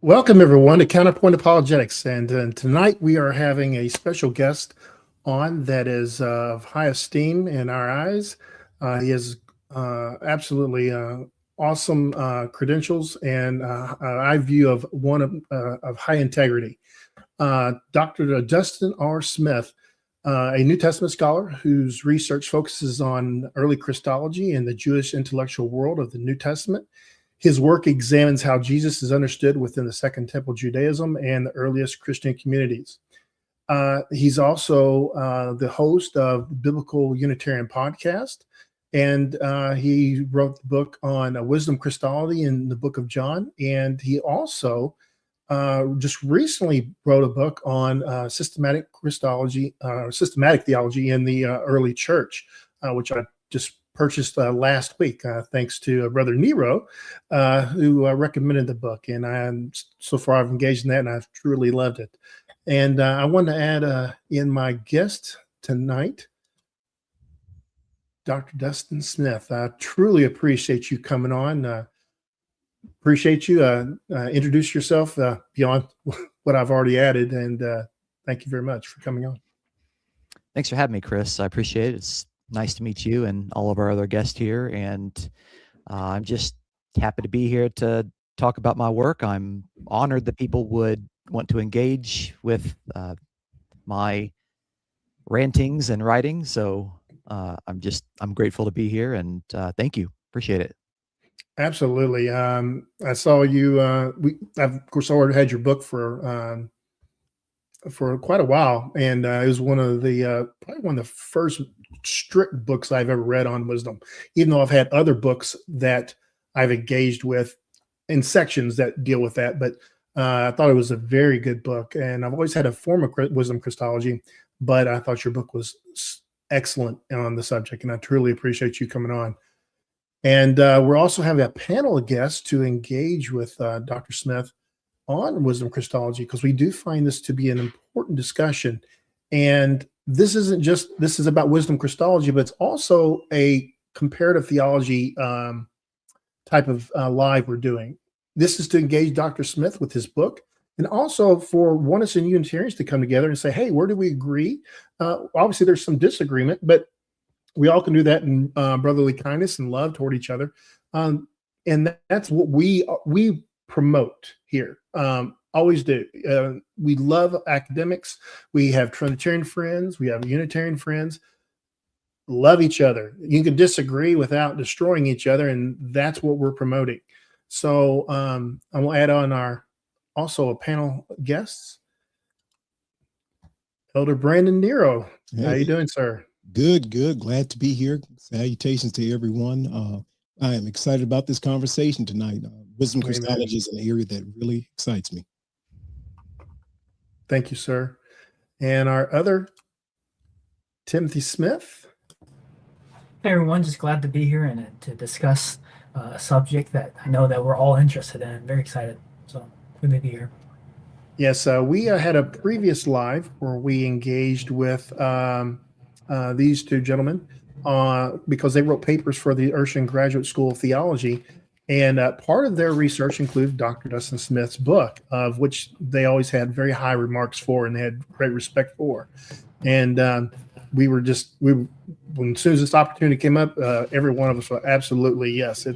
Welcome, everyone, to Counterpoint Apologetics. And tonight we are having a special guest on that is of high esteem in our eyes. He has absolutely awesome credentials and I view of one of high integrity. Dr. Dustin R. Smith, a New Testament scholar whose research focuses on early Christology and the Jewish intellectual world of the New Testament. His work examines how Jesus is understood within the Second Temple Judaism and the earliest Christian communities. He's also the host of the Biblical Unitarian podcast, and he wrote the book on Wisdom Christology in the book of John. And he also just recently wrote a book on systematic Christology, systematic theology in the early church, which I just purchased last week, thanks to Brother Nero, who recommended the book. And so far I've engaged in that, and I've truly loved it. And I wanted to add in my guest tonight, Dr. Dustin Smith. I truly appreciate you coming on. Appreciate you. Introduce yourself beyond what I've already added, and thank you very much for coming on. Thanks for having me, Chris. I appreciate it. It's nice to meet you and all of our other guests here. And I'm just happy to be here to talk about my work. I'm honored that people would want to engage with my rantings and writing. So I'm grateful to be here, and thank you. Appreciate it. Absolutely. I saw you. I've, of course, already had your book for quite a while, and it was one of the probably one of the first strict books I've ever read on wisdom. Even though I've had other books that I've engaged with in sections that deal with that, but I thought it was a very good book. And I've always had a form of wisdom Christology, but I thought your book was excellent on the subject, and I truly appreciate you coming on. And we're also having a panel of guests to engage with Dr. Smith on Wisdom Christology, because we do find this to be an important discussion. And this is about Wisdom Christology, but it's also a comparative theology type of live we're doing. This is to engage Dr. Smith with his book, and also for Oneness and Unitarians to come together and say, hey, where do we agree? Obviously, there's some disagreement, but we all can do that in brotherly kindness and love toward each other. And that's what we promote here. Always do. We love academics. We have Trinitarian friends. We have Unitarian friends. Love each other. You can disagree without destroying each other, and that's what we're promoting. So I will add on also a panel of guests. Elder Brandon Nero. Hey. How you doing, sir? Good. Glad to be here. Salutations to everyone. I am excited about this conversation tonight. Wisdom Christology is an area that really excites me. Thank you, sir. And our other, Timothy Smith. Hey, everyone. Just glad to be here and to discuss a subject that I know that we're all interested in. I'm very excited. So good to be here. Yes, we had a previous live where we engaged with these two gentlemen because they wrote papers for the Urshan Graduate School of Theology. And part of their research included Dr. Dustin Smith's book, of which they always had very high remarks for and they had great respect for. And as soon as this opportunity came up, every one of us were absolutely yes.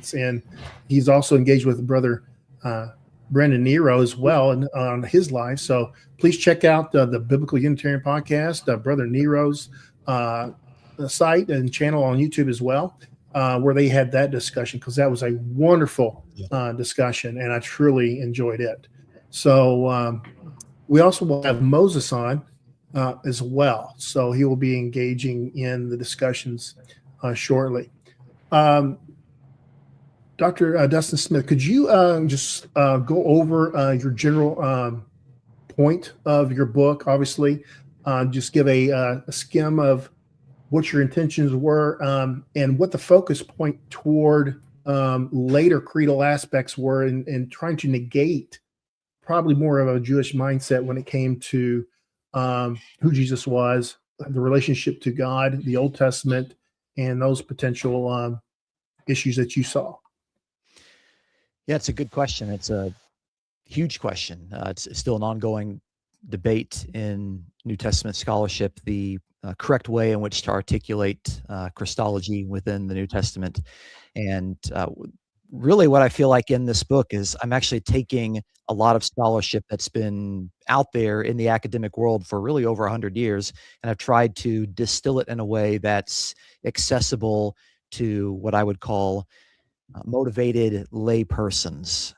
He's also engaged with Brother Brandon Nero as well and on his live. So please check out the Biblical Unitarian podcast, Brother Nero's site and channel on YouTube as well, where they had that discussion, because that was a wonderful discussion, and I truly enjoyed it. So we also will have Moses on as well. So he will be engaging in the discussions shortly. Dr. Dustin Smith, could you just go over your general point of your book? Obviously, just give a skim of what your intentions were and what the focus point toward later creedal aspects were in trying to negate probably more of a Jewish mindset when it came to who Jesus was, the relationship to God, the Old Testament, and those potential issues that you saw. Yeah, it's a good question. It's a huge question. It's still an ongoing debate in New Testament scholarship, the correct way in which to articulate Christology within the New Testament. And really what I feel like in this book is I'm actually taking a lot of scholarship that's been out there in the academic world for really over 100 years, and I've tried to distill it in a way that's accessible to what I would call motivated lay persons.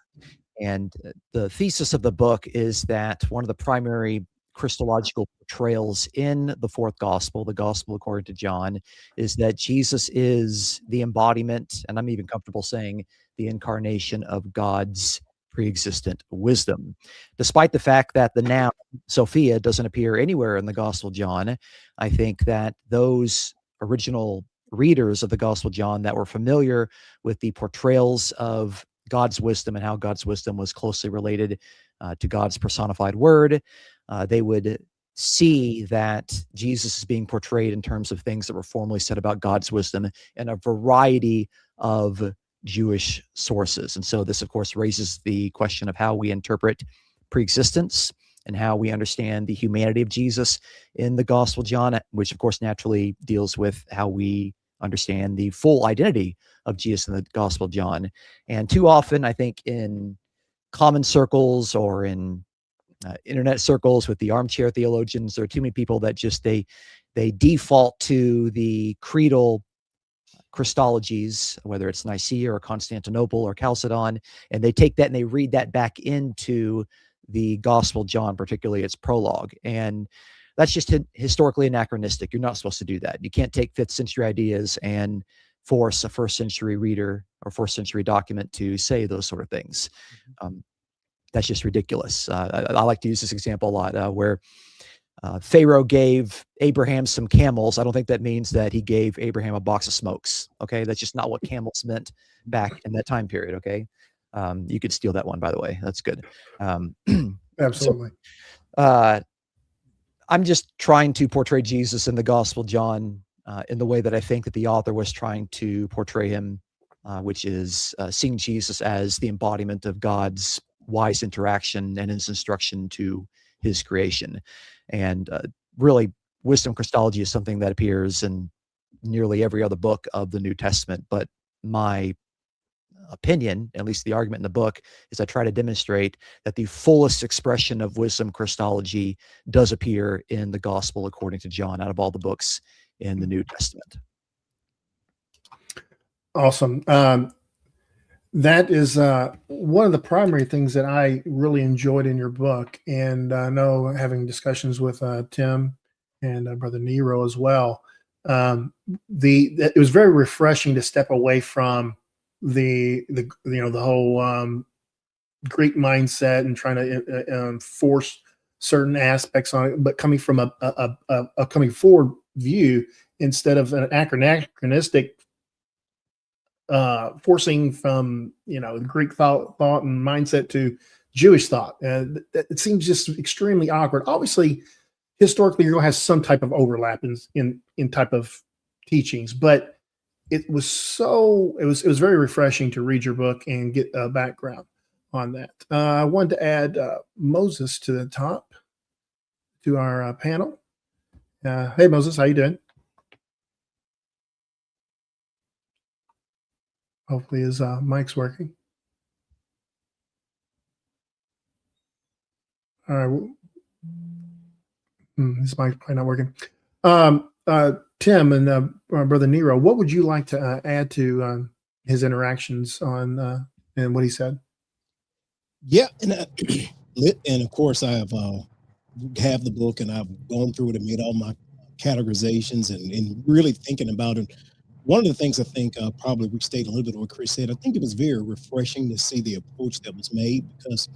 And the thesis of the book is that one of the primary Christological portrayals in the fourth gospel, the gospel according to John, is that Jesus is the embodiment, and I'm even comfortable saying the incarnation of God's pre-existent wisdom. Despite the fact that the noun Sophia doesn't appear anywhere in the Gospel of John, I think that those original readers of the Gospel of John that were familiar with the portrayals of God's wisdom and how God's wisdom was closely related to God's personified word, they would see that Jesus is being portrayed in terms of things that were formerly said about God's wisdom in a variety of Jewish sources. And so this, of course, raises the question of how we interpret preexistence and how we understand the humanity of Jesus in the Gospel of John, which, of course, naturally deals with how we understand the full identity of Jesus in the Gospel of John. And too often, I think, in common circles or in internet circles with the armchair theologians, there are too many people that just they default to the creedal Christologies, whether it's Nicaea or Constantinople or Chalcedon, and they take that and they read that back into the Gospel of John, particularly its prologue. And that's just historically anachronistic. You're not supposed to do that. You can't take 5th century ideas and force a 1st century reader or 4th century document to say those sort of things. That's just ridiculous. I like to use this example a lot, where Pharaoh gave Abraham some camels. I don't think that means that he gave Abraham a box of smokes. Okay, that's just not what camels meant back in that time period. Okay, you could steal that one, by the way. That's good. Absolutely. So, I'm just trying to portray Jesus in the Gospel of John in the way that I think that the author was trying to portray him, which is seeing Jesus as the embodiment of God's wise interaction and his instruction to his creation. And really, wisdom Christology is something that appears in nearly every other book of the New Testament. But my opinion, at least the argument in the book, is I try to demonstrate that the fullest expression of wisdom Christology does appear in the Gospel according to John out of all the books in the New Testament. Awesome. That is one of the primary things that I really enjoyed in your book. And I know having discussions with Tim and Brother Nero as well, it was very refreshing to step away from the whole Greek mindset and trying to force certain aspects on it, but coming from a coming forward view instead of an anachronistic forcing from Greek thought and mindset to Jewish thought. It seems just extremely awkward. Obviously, historically, you're going to have some type of overlap in type of teachings, but it was very refreshing to read your book and get a background on that. I wanted to add Moses to the top to our panel. Hey, Moses, how you doing? Hopefully his mic's working. All right. His mic's probably not working. Tim and Brother Nero, what would you like to add to his interactions on and what he said? Yeah, and of course I have the book and I've gone through it and made all my categorizations and really thinking about it. One of the things I think probably restate a little bit of what Chris said. I think it was very refreshing to see the approach that was made, because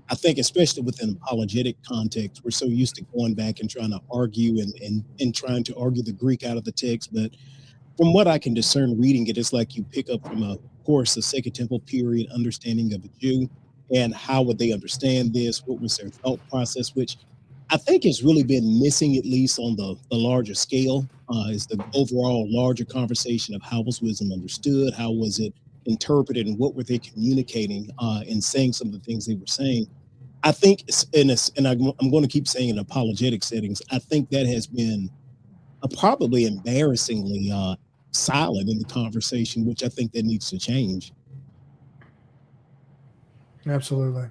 I think, especially within apologetic context, we're so used to going back and trying to argue and trying to argue the Greek out of the text. But from what I can discern reading it, it's like you pick up from, of course, the Second Temple period understanding of a Jew and how would they understand this? What was their thought process, which I think has really been missing, at least on the larger scale, is the overall larger conversation of how was wisdom understood, how was it interpreted, and what were they communicating in saying some of the things they were saying. I think and I'm going to keep saying in apologetic settings, I think that has been probably embarrassingly silent in the conversation, which I think that needs to change. Absolutely.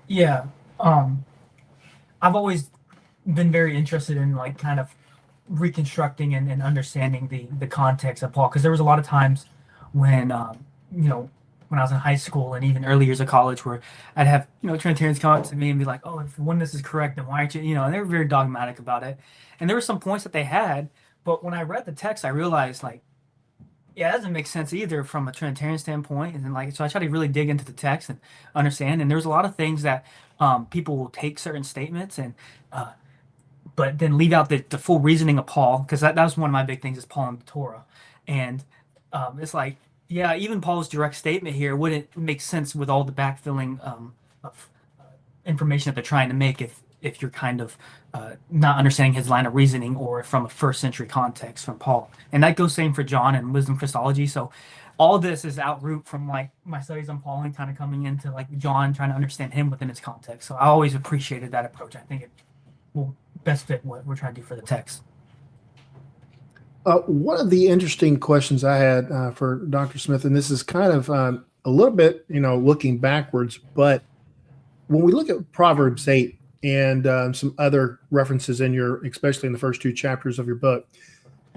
Yeah. I've always been very interested in like kind of reconstructing and understanding the context of Paul, because there was a lot of times when you know, when I was in high school and even early years of college where I'd have, you know, Trinitarians come up to me and be like, oh, if oneness is correct, then why aren't you, you know, and they were very dogmatic about it. And there were some points that they had, but when I read the text, I realized like, yeah, that doesn't make sense either from a Trinitarian standpoint. And then like, so I try to really dig into the text and understand. And there's a lot of things that people will take certain statements and but then leave out the full reasoning of Paul, because that was one of my big things is Paul and the Torah. And it's like, yeah, even Paul's direct statement here wouldn't make sense with all the backfilling of information that they're trying to make if you're kind of not understanding his line of reasoning or from a first century context from Paul. And that goes same for John and Wisdom Christology. So all this is outroot from like my studies on Paul and kind of coming into like John, trying to understand him within his context. So I always appreciated that approach. I think it will best fit what we're trying to do for the text. One of the interesting questions I had for Dr. Smith, and this is kind of a little bit, you know, looking backwards, but when we look at Proverbs 8 and some other references in your, especially in the first 2 chapters of your book,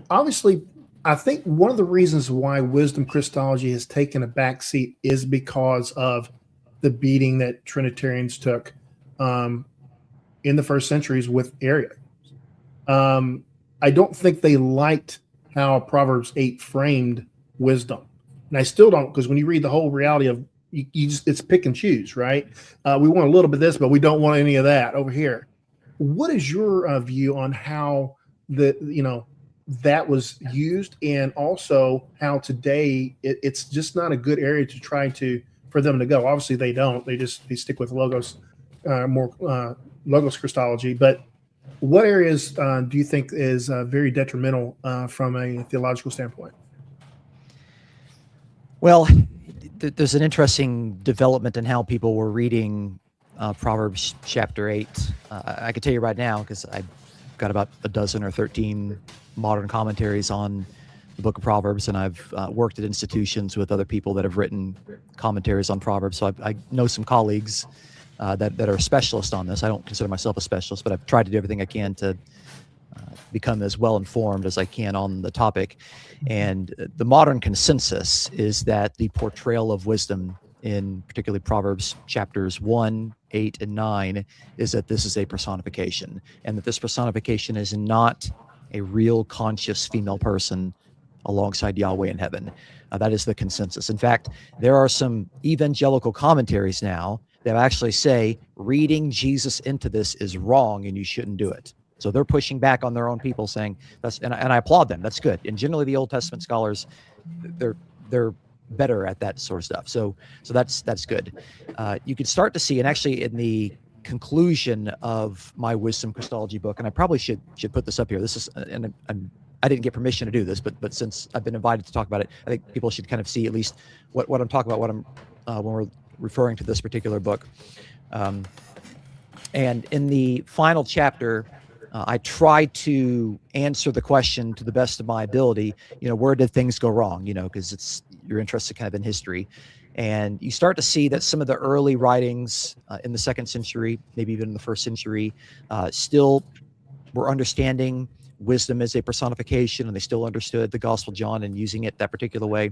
obviously, I think one of the reasons why Wisdom Christology has taken a backseat is because of the beating that Trinitarians took in the first centuries with Arius. I don't think they liked how Proverbs 8 framed wisdom. And I still don't, because when you read the whole reality of you just, it's pick and choose, right? We want a little bit of this, but we don't want any of that over here. What is your view on how that was used, and also how today it's just not a good area to try for them to go? Obviously they don't, they stick with logos, more logos Christology, but what areas do you think is very detrimental from a theological standpoint? Well, there's an interesting development in how people were reading Proverbs chapter 8. I can tell you right now, because I've got about a dozen or 13 modern commentaries on the book of Proverbs, and I've worked at institutions with other people that have written commentaries on Proverbs. So I know some colleagues that are specialists on this. I don't consider myself a specialist, but I've tried to do everything I can to become as well informed as I can on the topic. And the modern consensus is that the portrayal of wisdom in particularly Proverbs chapters 1, 8, and 9 is that this is a personification, and that this personification is not a real conscious female person alongside Yahweh in heaven. That is the consensus. In fact, there are some evangelical commentaries now that actually say reading Jesus into this is wrong and you shouldn't do it. So they're pushing back on their own people, saying that's, and I applaud them. That's good. And generally, the Old Testament scholars, they're better at that sort of stuff. So that's good. You can start to see, and actually in the conclusion of my Wisdom Christology book, and I probably should put this up here. This is, and I didn't get permission to do this, but since I've been invited to talk about it, I think people should kind of see at least what I'm talking about, what I'm when we're referring to this particular book. And in the final chapter, I try to answer the question to the best of my ability, where did things go wrong? Because you're interested kind of in history. And you start to see that some of the early writings in the 2nd century, maybe even in the 1st century, still were understanding wisdom as a personification, and they still understood the Gospel of John and using it that particular way.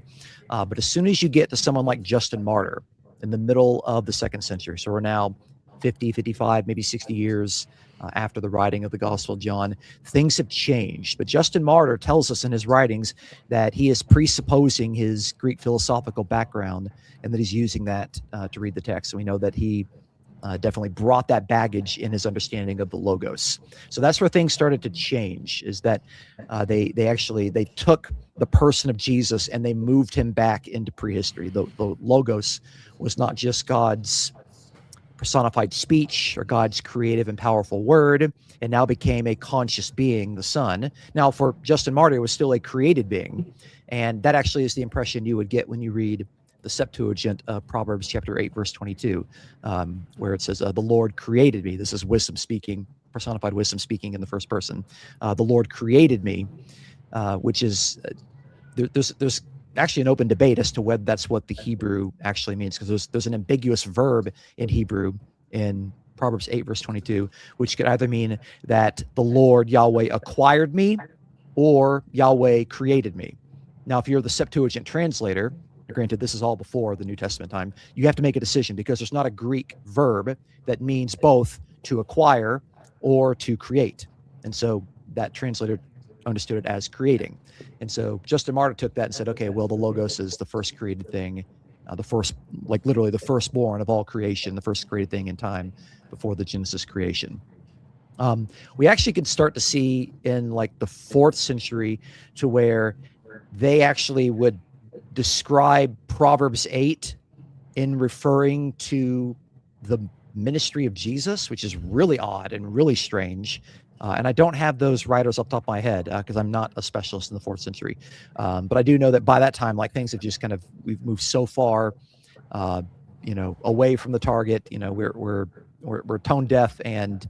But as soon as you get to someone like Justin Martyr in the middle of the 2nd century, so we're now 50, 55, maybe 60 years after the writing of the Gospel of John, things have changed. But Justin Martyr tells us in his writings that he is presupposing his Greek philosophical background and that he's using that to read the text. And we know that he definitely brought that baggage in his understanding of the Logos. So that's where things started to change, is that they took the person of Jesus and they moved him back into prehistory. The Logos was not just God's personified speech or God's creative and powerful word, and now became a conscious being, the Son. Now, for Justin Martyr, it was still a created being, and that actually is the impression you would get when you read the Septuagint, Proverbs chapter 8, verse 22, where it says, the Lord created me. This is wisdom speaking, personified wisdom speaking in the first person. The Lord created me, which is, there's actually an open debate as to whether that's what the Hebrew actually means, because there's an ambiguous verb in Hebrew in Proverbs 8, verse 22, which could either mean that the Lord Yahweh acquired me or Yahweh created me. Now, if you're the Septuagint translator, granted, this is all before the New Testament time, you have to make a decision, because there's not a Greek verb that means both to acquire or to create. And so that translator understood it as creating. And so Justin Martyr took that and said, okay, well, the Logos is the first created thing, the first, like literally the firstborn of all creation, the first created thing in time before the Genesis creation. We actually can start to see in like the 4th century to where they actually would describe Proverbs 8 in referring to the ministry of Jesus, which is really odd and really strange. And I don't have those writers off the top of my head because I'm not a specialist in the 4th century. But I do know that by that time, like things have just we've moved so far, away from the target. We're tone deaf, and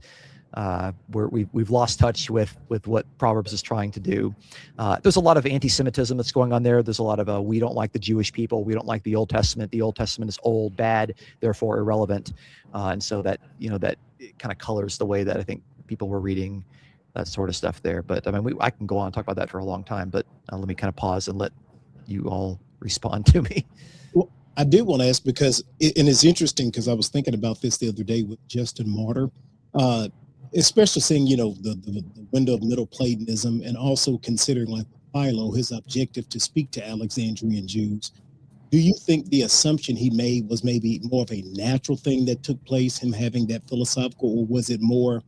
we've lost touch with what Proverbs is trying to do. There's a lot of anti-Semitism that's going on there. There's a lot of we don't like the Jewish people. We don't like the Old Testament. The Old Testament is old, bad, therefore irrelevant. And so that that kind of colors the way that I think people were reading that sort of stuff there. But I mean, I can go on and talk about that for a long time. But let me kind of pause and let you all respond to me. Well, I did want to ask because, and it's interesting because I was thinking about this the other day with Justin Martyr. Especially seeing, the window of Middle Platonism, and also considering like Philo, his objective to speak to Alexandrian Jews. Do you think the assumption he made was maybe more of a natural thing that took place, him having that philosophical, or was it more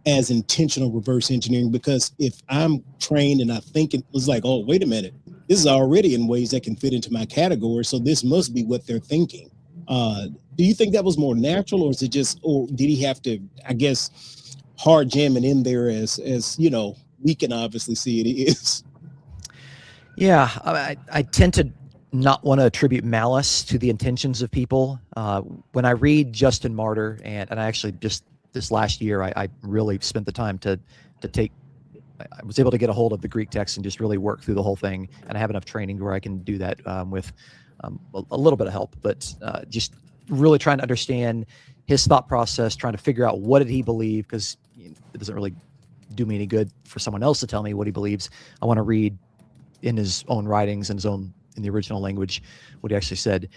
as intentional reverse engineering? Because if I'm trained and I think it was like, oh, wait a minute, this is already in ways that can fit into my category, so this must be what they're thinking. Do you think that was more natural, or is it just, or did he have to, I guess, hard jamming in there as we can obviously see it is? Yeah, I tend to not want to attribute malice to the intentions of people. When I read Justin Martyr, and I actually just this last year, I really spent the time to take, I was able to get a hold of the Greek text and just really work through the whole thing. And I have enough training where I can do that with a little bit of help, but just really trying to understand his thought process, trying to figure out what did he believe, because it doesn't really do me any good for someone else to tell me what he believes. I want to read in his own writings, in the original language, what he actually said.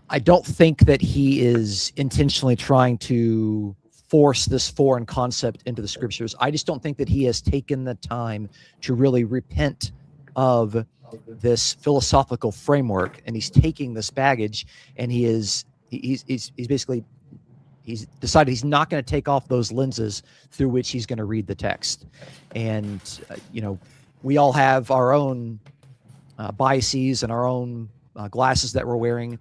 I don't think that he is intentionally trying to force this foreign concept into the scriptures. I just don't think that he has taken the time to really repent of this philosophical framework, and he's taking this baggage, and he's basically, he's decided he's not going to take off those lenses through which he's going to read the text. And we all have our own biases and our own glasses that we're wearing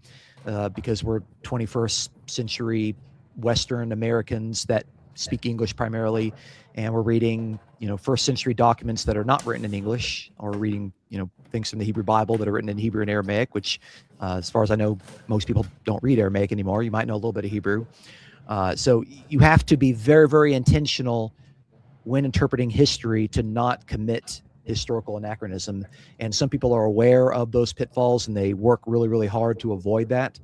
because we're 21st century Western Americans that speak English primarily, and we're reading first century documents that are not written in English, or reading things from the Hebrew Bible that are written in Hebrew and Aramaic, which as far as I know, most people don't read Aramaic anymore. You might know a little bit of Hebrew. So you have to be very, very intentional when interpreting history to not commit historical anachronism. And some people are aware of those pitfalls, and they work really, really hard to avoid that.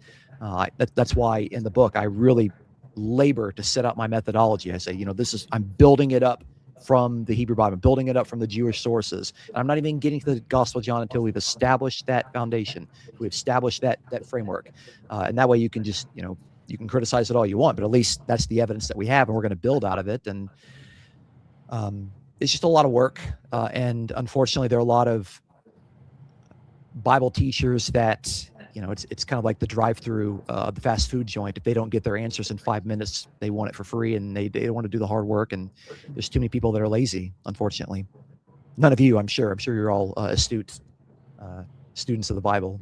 That's why in the book, I really labor to set out my methodology. I say, I'm building it up from the Hebrew Bible, building it up from the Jewish sources. And I'm not even getting to the Gospel of John until we've established that foundation. We've established that framework. And that way you can just, you can criticize it all you want, but at least that's the evidence that we have, and we're going to build out of it. And it's just a lot of work. And unfortunately, there are a lot of Bible teachers that, it's kind of like the drive-through, the fast food joint. If they don't get their answers in 5 minutes, they want it for free, and they don't want to do the hard work. And there's too many people that are lazy, unfortunately. None of you, I'm sure. I'm sure you're all astute students of the Bible.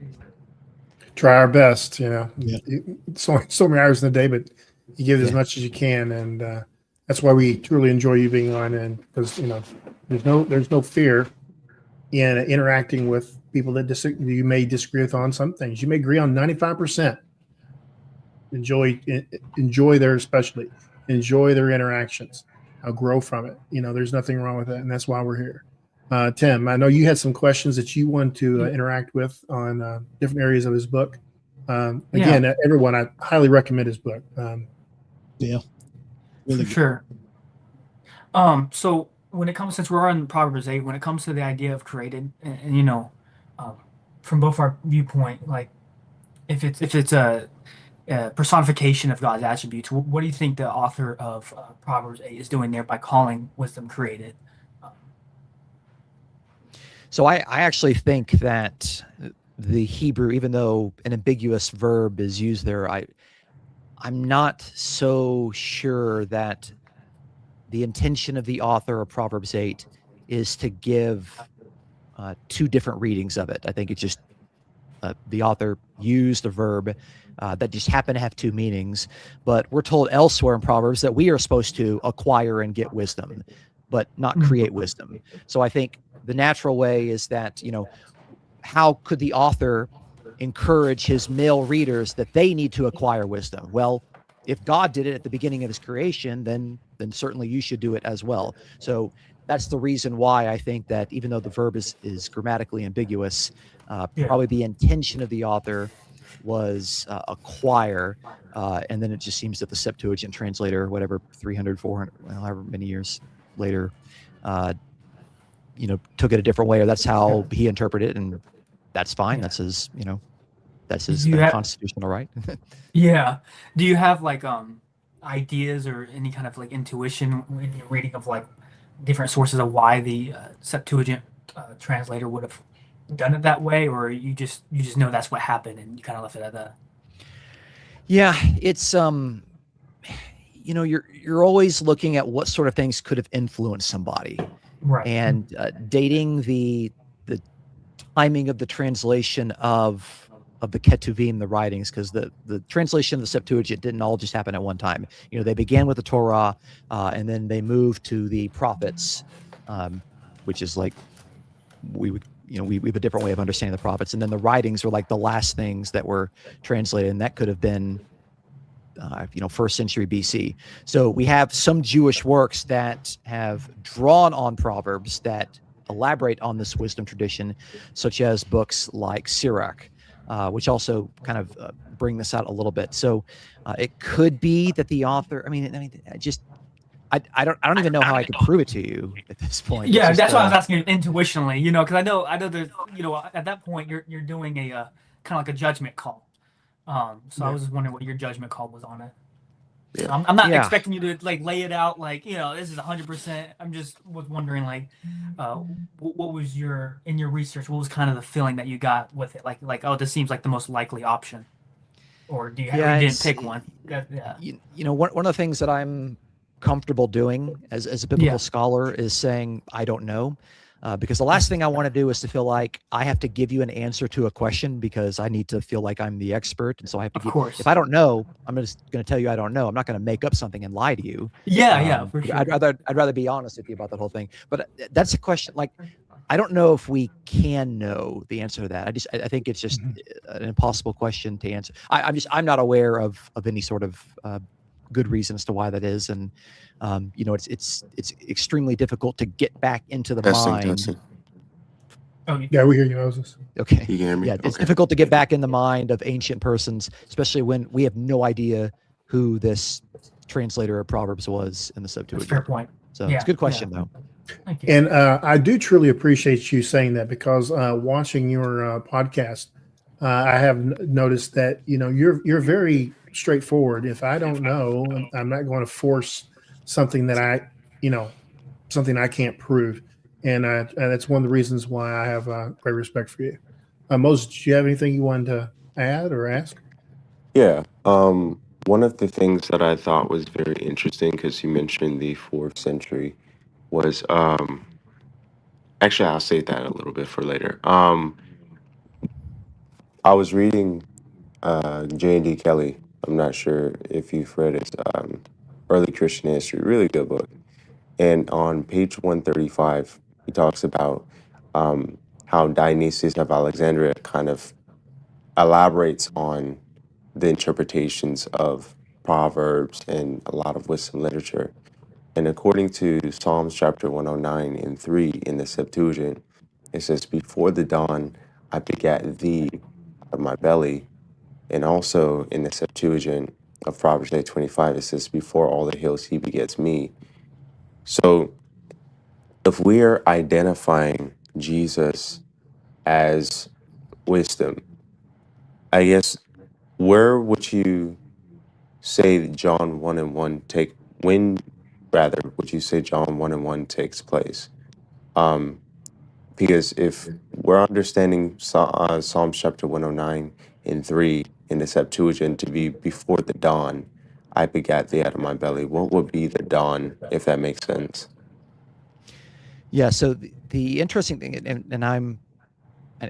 Try our best, Yeah. So many hours in a day, but you give as much as you can, and that's why we truly enjoy you being on. And because there's no fear in interacting with people that you may disagree with on some things. You may agree on 95%. Enjoy their especially enjoy their interactions. Grow from it. There's nothing wrong with that, and that's why we're here. Tim, I know you had some questions that you want to interact with on different areas of his book. Again, everyone, I highly recommend his book. Yeah, really for sure. So when it comes, since we're on Proverbs 8, when it comes to the idea of created, and from both our viewpoint, like if it's a personification of God's attributes, what do you think the author of Proverbs 8 is doing there by calling wisdom created? So I actually think that the Hebrew, even though an ambiguous verb is used there, I'm not so sure that the intention of the author of Proverbs 8 is to give two different readings of it. I think it's just the author used a verb that just happened to have two meanings, but we're told elsewhere in Proverbs that we are supposed to acquire and get wisdom, but not create wisdom. So I think the natural way is that, how could the author encourage his male readers that they need to acquire wisdom? Well, if God did it at the beginning of his creation, then certainly you should do it as well. So that's the reason why I think that even though the verb is grammatically ambiguous, probably the intention of the author was acquire, and then it just seems that the Septuagint translator, whatever, 300, 400, however many years later, took it a different way, or that's how he interpreted it, and that's fine. That's his, that's his constitutional right. Yeah. Do you have like ideas or any kind of like intuition in your reading of like different sources of why the Septuagint translator would have done it that way, or you just know that's what happened and you kind of left it at that? Yeah, it's you're always looking at what sort of things could have influenced somebody, right? And dating the timing of the translation of the Ketuvim, the writings, because the translation of the Septuagint didn't all just happen at one time. They began with the Torah, and then they moved to the prophets, which is like we have a different way of understanding the prophets, and then the writings were like the last things that were translated, and that could have been first century BC. So we have some Jewish works that have drawn on Proverbs that elaborate on this wisdom tradition, such as books like Sirach, which also kind of bring this out a little bit. So it could be that the author, I don't even know how I could prove it to you at this point. Yeah, that's why I was asking intuitionally, because I know there's, at that point you're doing a kind of like a judgment call. So I was just wondering what your judgment call was on it. Yeah. I'm not expecting you to like lay it out like, this is 100%. I'm just was wondering like, what was in your research, what was kind of the feeling that you got with it? Like, oh, this seems like the most likely option, or do you you didn't pick one? Yeah. One of the things that I'm comfortable doing as a biblical scholar is saying, I don't know. Because the last thing I want to do is to feel like I have to give you an answer to a question because I need to feel like I'm the expert. And so I have to if I don't know, I'm just going to tell you I don't know. I'm not going to make up something and lie to you. Yeah, for sure. I'd rather be honest with you about that whole thing. But that's a question. Like, I don't know if we can know the answer to that. I think it's just an impossible question to answer. I'm not aware of any sort of good reason as to why that is, and it's extremely difficult to get back into the mind. Oh, yeah, we hear you, Moses. Okay. You can hear me? Yeah, it's difficult to get back in the mind of ancient persons, especially when we have no idea who this translator of Proverbs was in the Septuagint. Fair point. So it's a good question, though. Thank you. And I do truly appreciate you saying that, because watching your podcast, I have noticed that you're very straightforward. If I don't know, I'm not going to force something that something I can't prove, and that's one of the reasons why I have great respect for you. Moses, do you have anything you wanted to add or ask? Yeah. One of the things that I thought was very interesting, because you mentioned the 4th century, was actually I'll save that a little bit for later. I was reading J.D. Kelly. I'm not sure if you've read his Early Christian History, really good book. And on page 135, he talks about how Dionysius of Alexandria kind of elaborates on the interpretations of Proverbs and a lot of wisdom literature. And according to Psalms chapter 109 and 3 in the Septuagint, it says, "Before the dawn I begat thee out of my belly." And also in the Septuagint of Proverbs 8:25, it says, "Before all the hills he begets me." So if we're identifying Jesus as wisdom, I guess where would you say that John 1 and 1 would you say John 1 and 1 takes place? Um, because if we're understanding Psalms chapter 109 and 3 in the Septuagint to be before the dawn, I begat thee out of my belly, what would be the dawn, if that makes sense? Yeah. So the interesting thing, and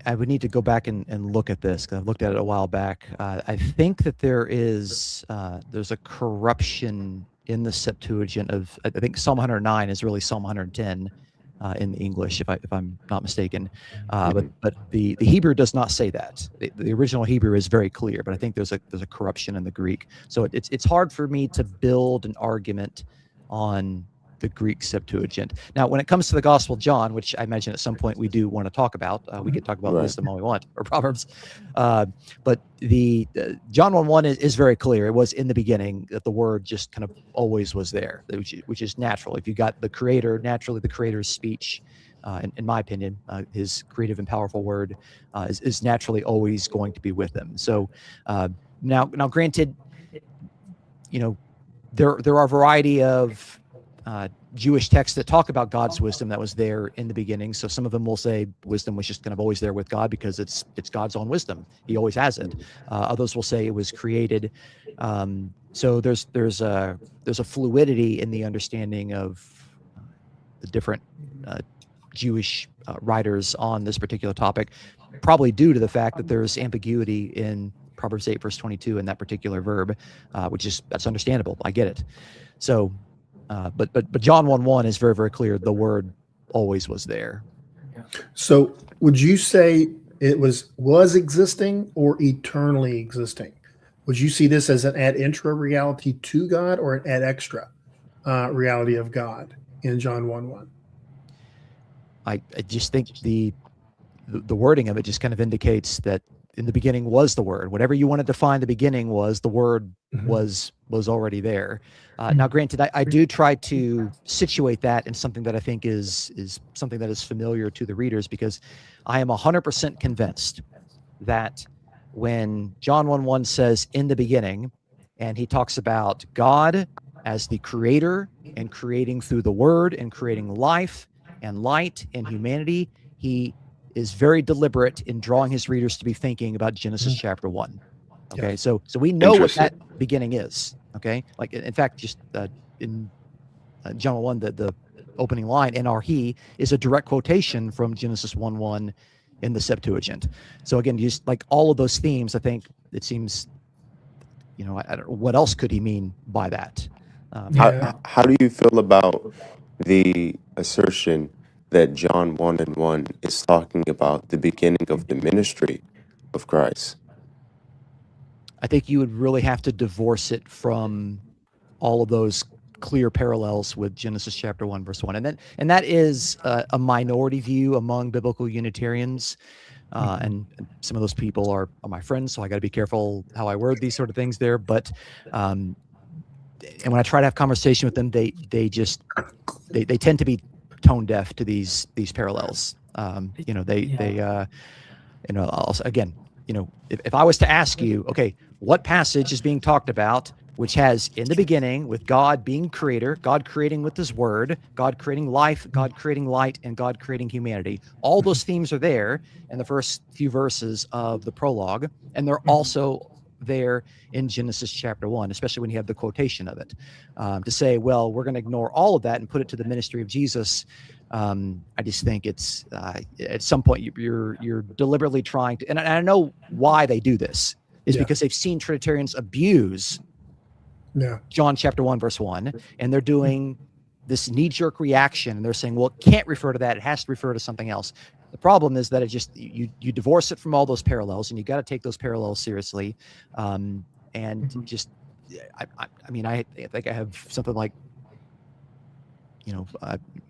I would need to go back and look at this because I've looked at it a while back. I think that there's a corruption in the Septuagint of, I think Psalm 109 is really Psalm 110 in the English, if I'm not mistaken. But the Hebrew does not say that. The original Hebrew is very clear, but I think there's a corruption in the Greek. So it's hard for me to build an argument on the Greek Septuagint. Now, when it comes to the Gospel of John, which I imagine at some point we do want to talk about, we can talk about Right. wisdom all we want, or Proverbs, but the John 1:1 is very clear. It was in the beginning that the Word just kind of always was there, which is natural. If you got the Creator, naturally the Creator's speech, in my opinion, his creative and powerful Word is naturally always going to be with them. So now granted, there are a variety of Jewish texts that talk about God's wisdom that was there in the beginning. So some of them will say wisdom was just kind of always there with God because it's God's own wisdom. He always has it. Others will say it was created. So there's a fluidity in the understanding of the different Jewish writers on this particular topic, probably due to the fact that there's ambiguity in Proverbs 8 verse 22 in that particular verb, that's understandable. I get it. So. But John 1:1 is very, very clear. The Word always was there. So would you say it was existing or eternally existing? Would you see this as an ad intra reality to God or an ad extra reality of God in John 1:1? I just think the wording of it just kind of indicates that in the beginning was the Word. Whatever you want to define the beginning was, the Word was already there. Now, granted, I do try to situate that in something that I think is something that is familiar to the readers, because I am 100% convinced that when John 1:1 says in the beginning, and he talks about God as the creator and creating through the Word and creating life and light and humanity, he is very deliberate in drawing his readers to be thinking about Genesis chapter 1. Okay, so we know what that beginning is. Okay, like in fact, just in John 1, the opening line, "And our he," is a direct quotation from Genesis 1:1 in the Septuagint. So again, just like all of those themes, I think it seems, I don't know, what else could he mean by that? How do you feel about the assertion that John 1 and 1 is talking about the beginning of the ministry of Christ? I think you would really have to divorce it from all of those clear parallels with Genesis chapter 1 verse 1, and that is a minority view among biblical Unitarians, and some of those people are my friends, so I got to be careful how I word these sort of things there. But and when I try to have conversation with them, they tend to be tone deaf to these parallels. If I was to ask you, okay, what passage is being talked about which has in the beginning with God being creator, God creating with his Word, God creating life, God creating light, and God creating humanity? All those themes are there in the first few verses of the prologue, and they're also there in Genesis chapter 1, especially when you have the quotation of it. To say, well, we're going to ignore all of that and put it to the ministry of Jesus, I just think it's at some point you're deliberately trying to, and I know why they do this is because they've seen Trinitarians abuse John chapter 1 verse 1, and they're doing this knee-jerk reaction, and they're saying, well, it can't refer to that, it has to refer to something else. The problem is that it just you divorce it from all those parallels, and you got to take those parallels seriously. And just I mean, I think I have something like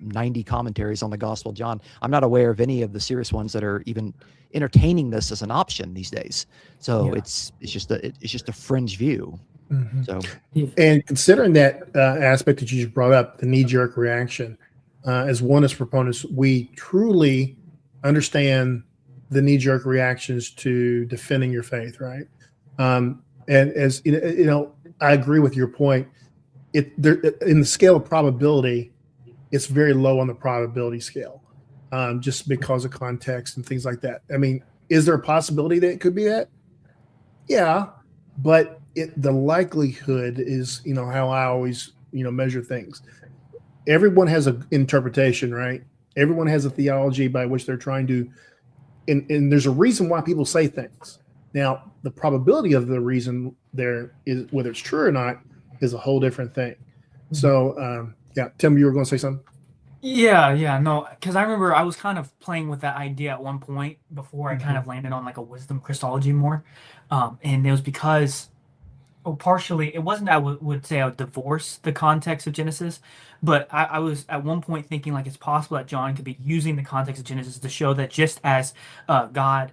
90 commentaries on the Gospel of John. I'm not aware of any of the serious ones that are even entertaining this as an option these days. So it's just a fringe view. So, and considering that aspect that you just brought up, the knee-jerk reaction, as oneness proponents, we truly understand the knee-jerk reactions to defending your faith, right? And as I agree with your point. In the scale of probability, it's very low on the probability scale, just because of context and things like that. I mean, is there a possibility that it could be that? Yeah, but the likelihood is, how I always, measure things. Everyone has an interpretation, right? Everyone has a theology by which they're trying to, and there's a reason why people say things. Now, the probability of the reason there is, whether it's true or not, is a whole different thing. So, Tim, you were going to say something? Yeah, no, because I remember I was kind of playing with that idea at one point before I kind of landed on like a wisdom Christology more. And it was because, partially, it wasn't I would say I would divorce the context of Genesis, but I was at one point thinking like it's possible that John could be using the context of Genesis to show that just as God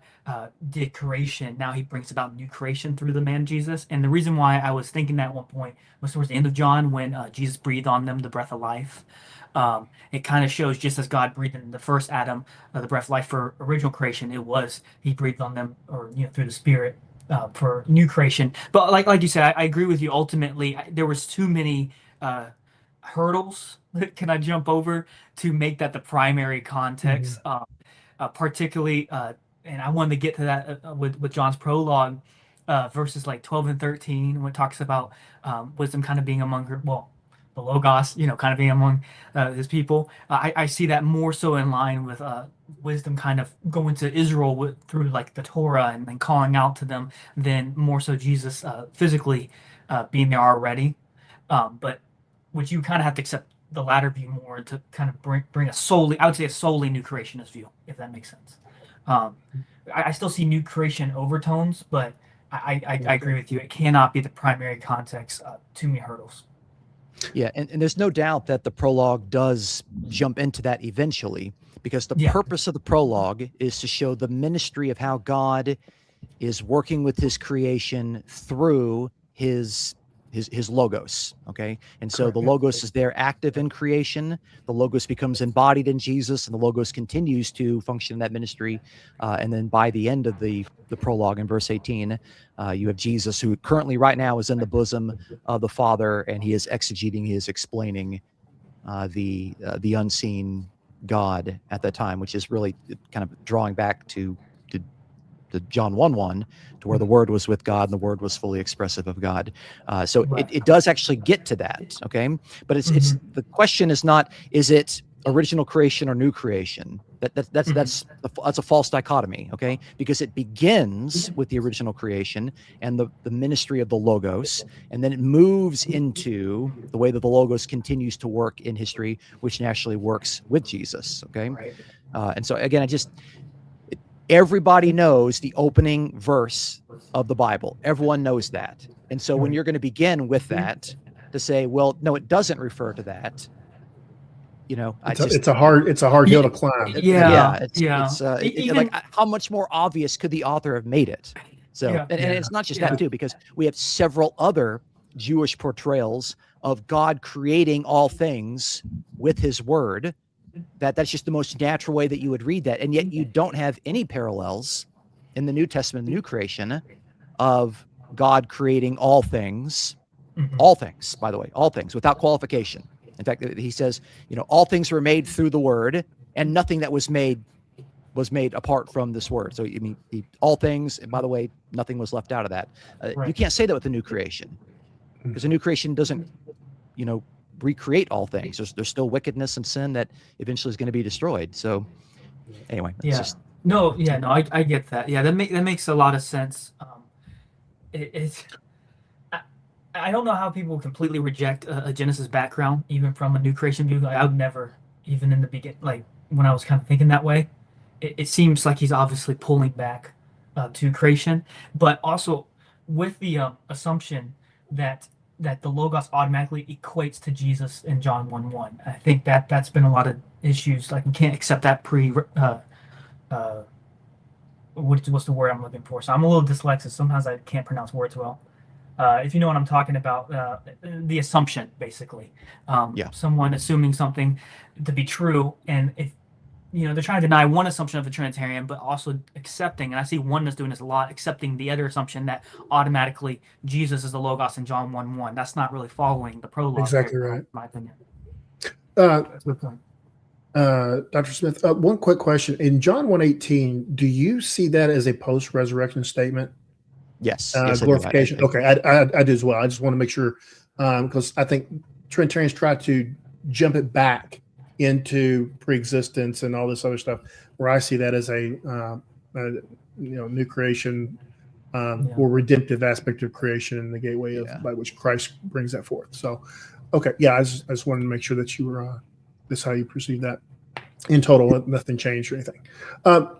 did creation, now he brings about new creation through the man Jesus. And the reason why I was thinking that at one point was towards the end of John when Jesus breathed on them the breath of life. It kind of shows just as God breathed in the first Adam the breath of life for original creation, he breathed on them, or through the Spirit for new creation. But like you said, I agree with you. Ultimately, there was too many hurdles that can I jump over to make that the primary context, particularly. And I wanted to get to that with John's prologue, verses like 12 and 13, when it talks about wisdom kind of being among the Logos, kind of being among his people. I see that more so in line with wisdom kind of going to Israel through like the Torah and calling out to them, than more so Jesus physically being there already. But which you kind of have to accept the latter view more to kind of bring a solely new creationist view, if that makes sense. I still see new creation overtones, but I agree with you. It cannot be the primary context. Too many hurdles. Yeah, and there's no doubt that the prologue does jump into that eventually, because the purpose of the prologue is to show the ministry of how God is working with his creation through his logos. Okay, and so the logos is there active in creation. The logos becomes embodied in Jesus, and the logos continues to function in that ministry. And then by the end of the prologue in verse 18, you have Jesus, who currently right now is in the bosom of the Father, and he is exegeting, he is explaining the unseen God at that time, which is really kind of drawing back to John 1:1, to where the Word was with God and the Word was fully expressive of God. So it does actually get to that, okay? But it's the question is not, is it original creation or new creation? That's a false dichotomy, okay? Because it begins with the original creation and the ministry of the Logos, and then it moves into the way that the Logos continues to work in history, which naturally works with Jesus, okay? And so again, everybody knows the opening verse of the Bible. Everyone knows that. And so when you're going to begin with that, to say, well, no, it doesn't refer to that, it's a hard hill to climb. It's like, how much more obvious could the author have made it? So, and it's not just that too, because we have several other Jewish portrayals of God creating all things with his word. That's just the most natural way that you would read that. And yet you don't have any parallels in the New Testament, the new creation, of God creating all things, by the way, all things without qualification. In fact, he says, all things were made through the word, and nothing that was made apart from this word. So, all things, and by the way, nothing was left out of that. You can't say that with the new creation, because the new creation doesn't, recreate all things. There's still wickedness and sin that eventually is going to be destroyed. So anyway, I get that. Yeah, that makes a lot of sense. I don't know how people completely reject a Genesis background, even from a new creation view. Like, I would never, even in the beginning, like when I was kind of thinking that way. it seems like he's obviously pulling back to creation, but also with the assumption that the Logos automatically equates to Jesus in John 1:1. I think that's been a lot of issues. Like, we can't accept that what's the word I'm looking for? So I'm a little dyslexic. Sometimes I can't pronounce words well. If you know what I'm talking about, the assumption, basically. Yeah. Someone assuming something to be true, and if they're trying to deny one assumption of the Trinitarian, but also accepting, and I see oneness doing this a lot, accepting the other assumption that automatically Jesus is the Logos in John 1:1. That's not really following the prologue. Exactly very well, right. in my opinion. That's a good point. Dr. Smith, one quick question. In John 1:18, do you see that as a post-resurrection statement? Yes. Yes, glorification. Okay, I do as well. I just want to make sure, because I think Trinitarians try to jump it back into pre-existence and all this other stuff, where I see that as a new creation or redemptive aspect of creation and the gateway by which Christ brings that forth. So, okay, yeah, I just wanted to make sure that you were that's how you perceive that. In total, nothing changed or anything.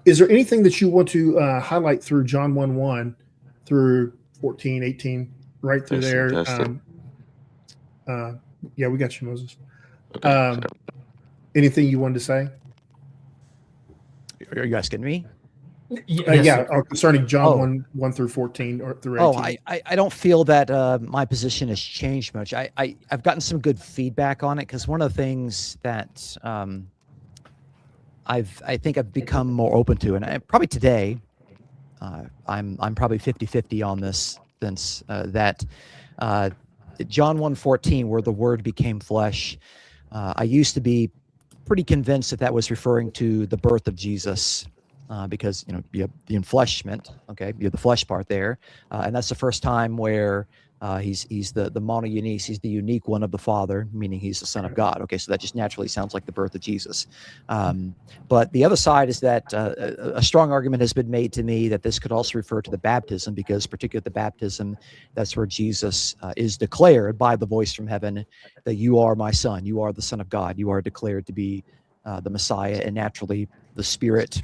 Is there anything that you want to highlight through John 1:1 through 14, 18, right through there? Yeah, we got you, Moses. Okay, Anything you wanted to say? Are you asking me? Yes, concerning John 1 through 14 or through 18. I don't feel that my position has changed much. I've gotten some good feedback on it, because one of the things that I think I've become more open to, and probably today, I'm probably 50-50 on this, since that John 1:14, where the Word became flesh, I used to be pretty convinced that was referring to the birth of Jesus, because you have the enfleshment, okay, you have the flesh part there, and that's the first time where he's the monogenes, he's the unique one of the Father, meaning he's the Son of God. Okay, so that just naturally sounds like the birth of Jesus. But the other side is that a strong argument has been made to me that this could also refer to the baptism, because particularly the baptism, that's where Jesus is declared by the voice from heaven that you are my Son, you are the Son of God, you are declared to be the Messiah, and naturally the Spirit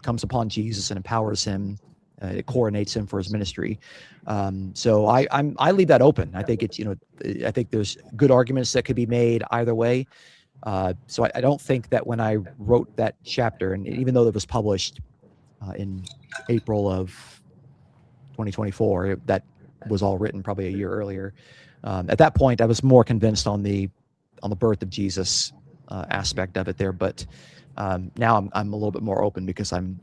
comes upon Jesus and empowers him. It coronates him for his ministry. So I leave that open. I think it's I think there's good arguments that could be made either way. So I don't think that when I wrote that chapter, and even though it was published in April of 2024, that was all written probably a year earlier. At that point, I was more convinced on the birth of Jesus aspect of it there, but now I'm a little bit more open, because I'm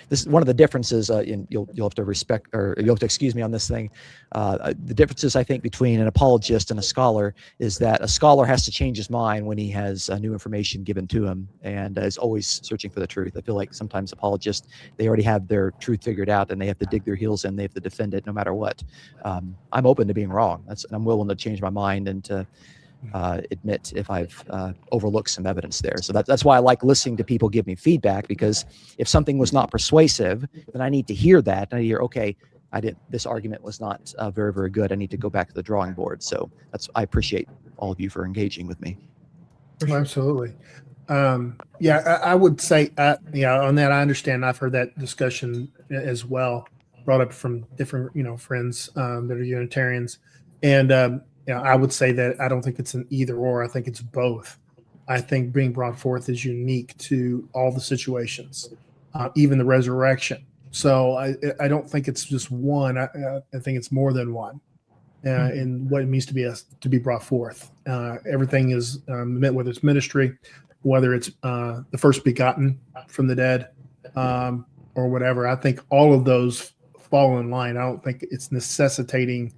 this is one of the differences. You'll have to respect, or you'll have to excuse me on this thing. The differences, I think, between an apologist and a scholar is that a scholar has to change his mind when he has new information given to him, and is always searching for the truth. I feel like sometimes apologists, they already have their truth figured out, and they have to dig their heels in. They have to defend it no matter what. I'm open to being wrong. I'm willing to change my mind and to admit if I've overlooked some evidence there. So that's why I like listening to people give me feedback, because if something was not persuasive, then I need to hear that. And I hear, okay, this argument was not very, very good. I need to go back to the drawing board. So I appreciate all of you for engaging with me. Absolutely. I would say, on that, I understand. I've heard that discussion as well, brought up from different, friends that are Unitarians. And, I would say that I don't think it's an either or. I think it's both. I think being brought forth is unique to all the situations, even the resurrection. So I don't think it's just one. I think it's more than one. In what it means to be brought forth. Everything is meant, whether it's ministry, whether it's the first begotten from the dead, or whatever. I think all of those fall in line. I don't think it's necessitating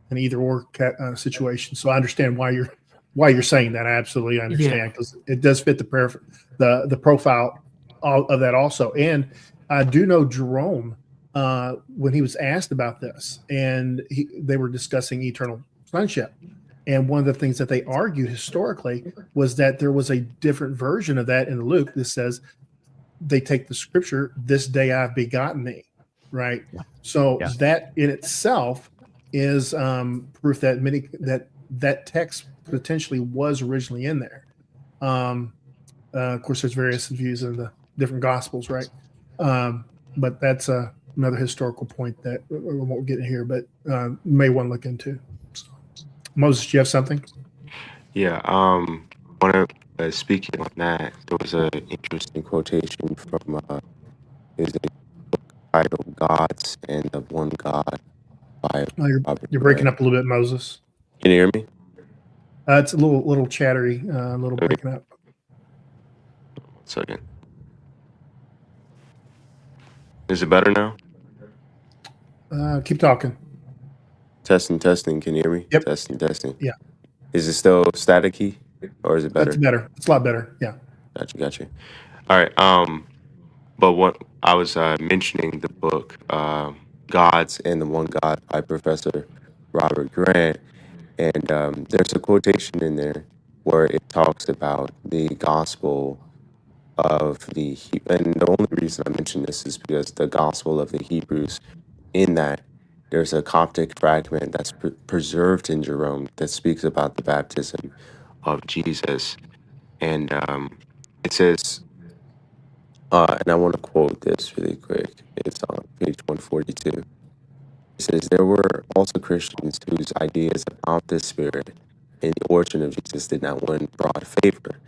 an either or situation. So I understand why you're saying that. I absolutely understand, because it does fit the profile of that also. And I do know Jerome, when he was asked about this, and they were discussing eternal sonship, and one of the things that they argued historically was that there was a different version of that in Luke that says they take the scripture, "This day I've begotten thee," right? Yeah. So that in itself is proof that that text potentially was originally in there. Of course, there's various views in different gospels, right? But that's another historical point that we won't get in here, but you may want to look into. So, Moses, do you have something? Yeah. One of speaking on that, there was an interesting quotation from is a title "Gods and the One God" by Oh, Robert you're breaking Grant. up a little bit, Moses. Can you hear me? It's a little chattery, a little Okay. breaking up. 1 second. Is it better now? Keep talking. Testing, testing. Can you hear me? Yep. Testing, testing. Yeah. Is it still staticky, or is it That's better? better. It's a lot better. Yeah. Gotcha. All right. But what I was mentioning the book "Gods and the One God" by Professor Robert Grant, and there's a quotation in there where it talks about the gospel of and the only reason I mention this is because the gospel of the Hebrews, in that there's a Coptic fragment that's preserved in Jerome that speaks about the baptism of Jesus, and it says, and I want to quote this really quick. It's on page 142. It says, "There were also Christians whose ideas about the Spirit and the origin of Jesus did not win broad favor.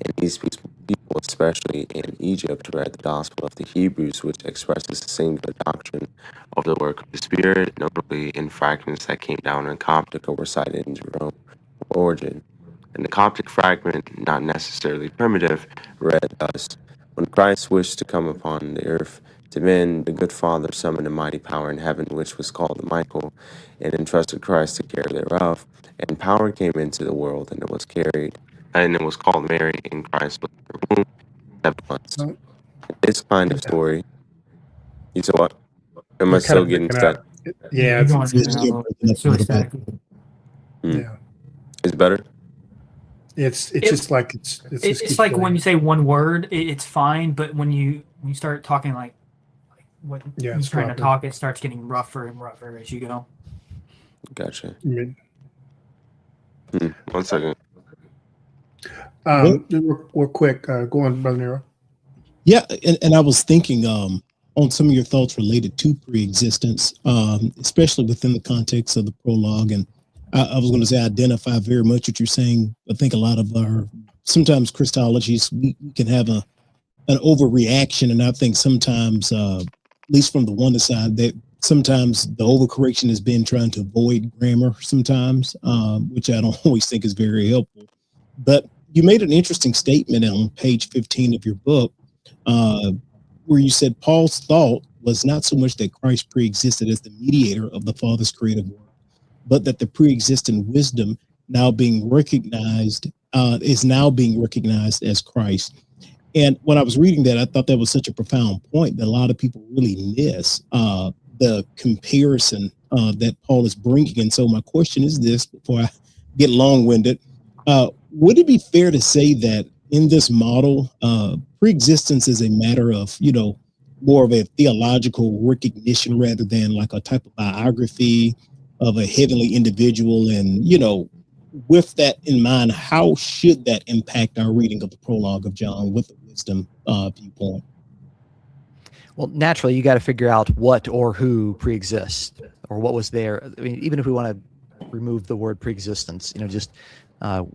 And these people, especially in Egypt, read the Gospel of the Hebrews, which expresses the singular doctrine of the work of the Spirit, notably in fragments that came down in Coptic or were cited in Jerome origin. And the Coptic fragment, not necessarily primitive, read thus: When Christ wished to come upon the earth to men, the good Father summoned a mighty power in heaven, which was called Michael, and entrusted Christ to care thereof. And power came into the world, and it was carried, and it was called Mary, and Christ was in her womb 7 months." Oh, This kind of yeah. story. You said what? Am I You're kind still of getting breaking set? up. Yeah, It's you're going in and out a You're little bit. breaking up It's a really little bit. static. yeah. Is it better? It's It- just like it's just It's keeps like going. when you say one word, it's fine, but when you start talking like what Yeah, you're it's trying to rougher. talk, it starts getting rougher and rougher as you go. Gotcha. I mean, 1 second. real quick, go on, Brother Nero. Yeah, and I was thinking on some of your thoughts related to pre-existence, especially within the context of the prologue. And I was going to say, I identify very much what you're saying. I think a lot of our, sometimes Christologies, we can have an overreaction. And I think sometimes, at least from the one side, that sometimes the overcorrection has been trying to avoid grammar sometimes, which I don't always think is very helpful. But you made an interesting statement on page 15 of your book, where you said Paul's thought was not so much that Christ pre-existed as the mediator of the Father's creative work, but that the pre-existing wisdom now being recognized is now being recognized as Christ. And when I was reading that, I thought that was such a profound point that a lot of people really miss the comparison that Paul is bringing. And so my question is this, before I get long-winded, would it be fair to say that in this model, pre-existence is a matter of, more of a theological recognition rather than like a type of biography of a heavenly individual? And, with that in mind, how should that impact our reading of the prologue of John with the wisdom viewpoint? Well, naturally, you got to figure out what or who pre-exists or what was there. I mean, even if we want to remove the word pre-existence, just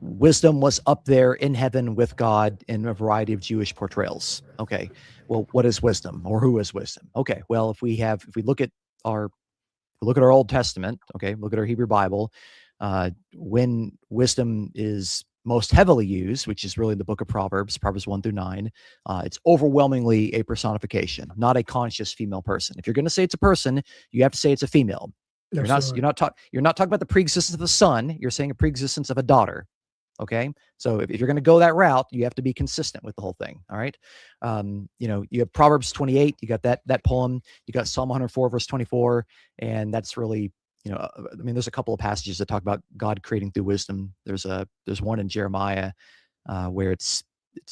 wisdom was up there in heaven with God in a variety of Jewish portrayals. Okay, well, what is wisdom or who is wisdom? Okay, well, if we look at our Old Testament, okay, look at our Hebrew Bible, when wisdom is most heavily used, which is really the book of Proverbs 1 through 9, it's overwhelmingly a personification, not a conscious female person. If you're going to say it's a person, you have to say it's a female. You're not talking about the preexistence of the son. You're saying a preexistence of a daughter. Okay, so if you're going to go that route, you have to be consistent with the whole thing. All right, you have Proverbs 28. You got that poem. You got Psalm 104 verse 24, and that's really, there's a couple of passages that talk about God creating through wisdom. There's one in Jeremiah where it's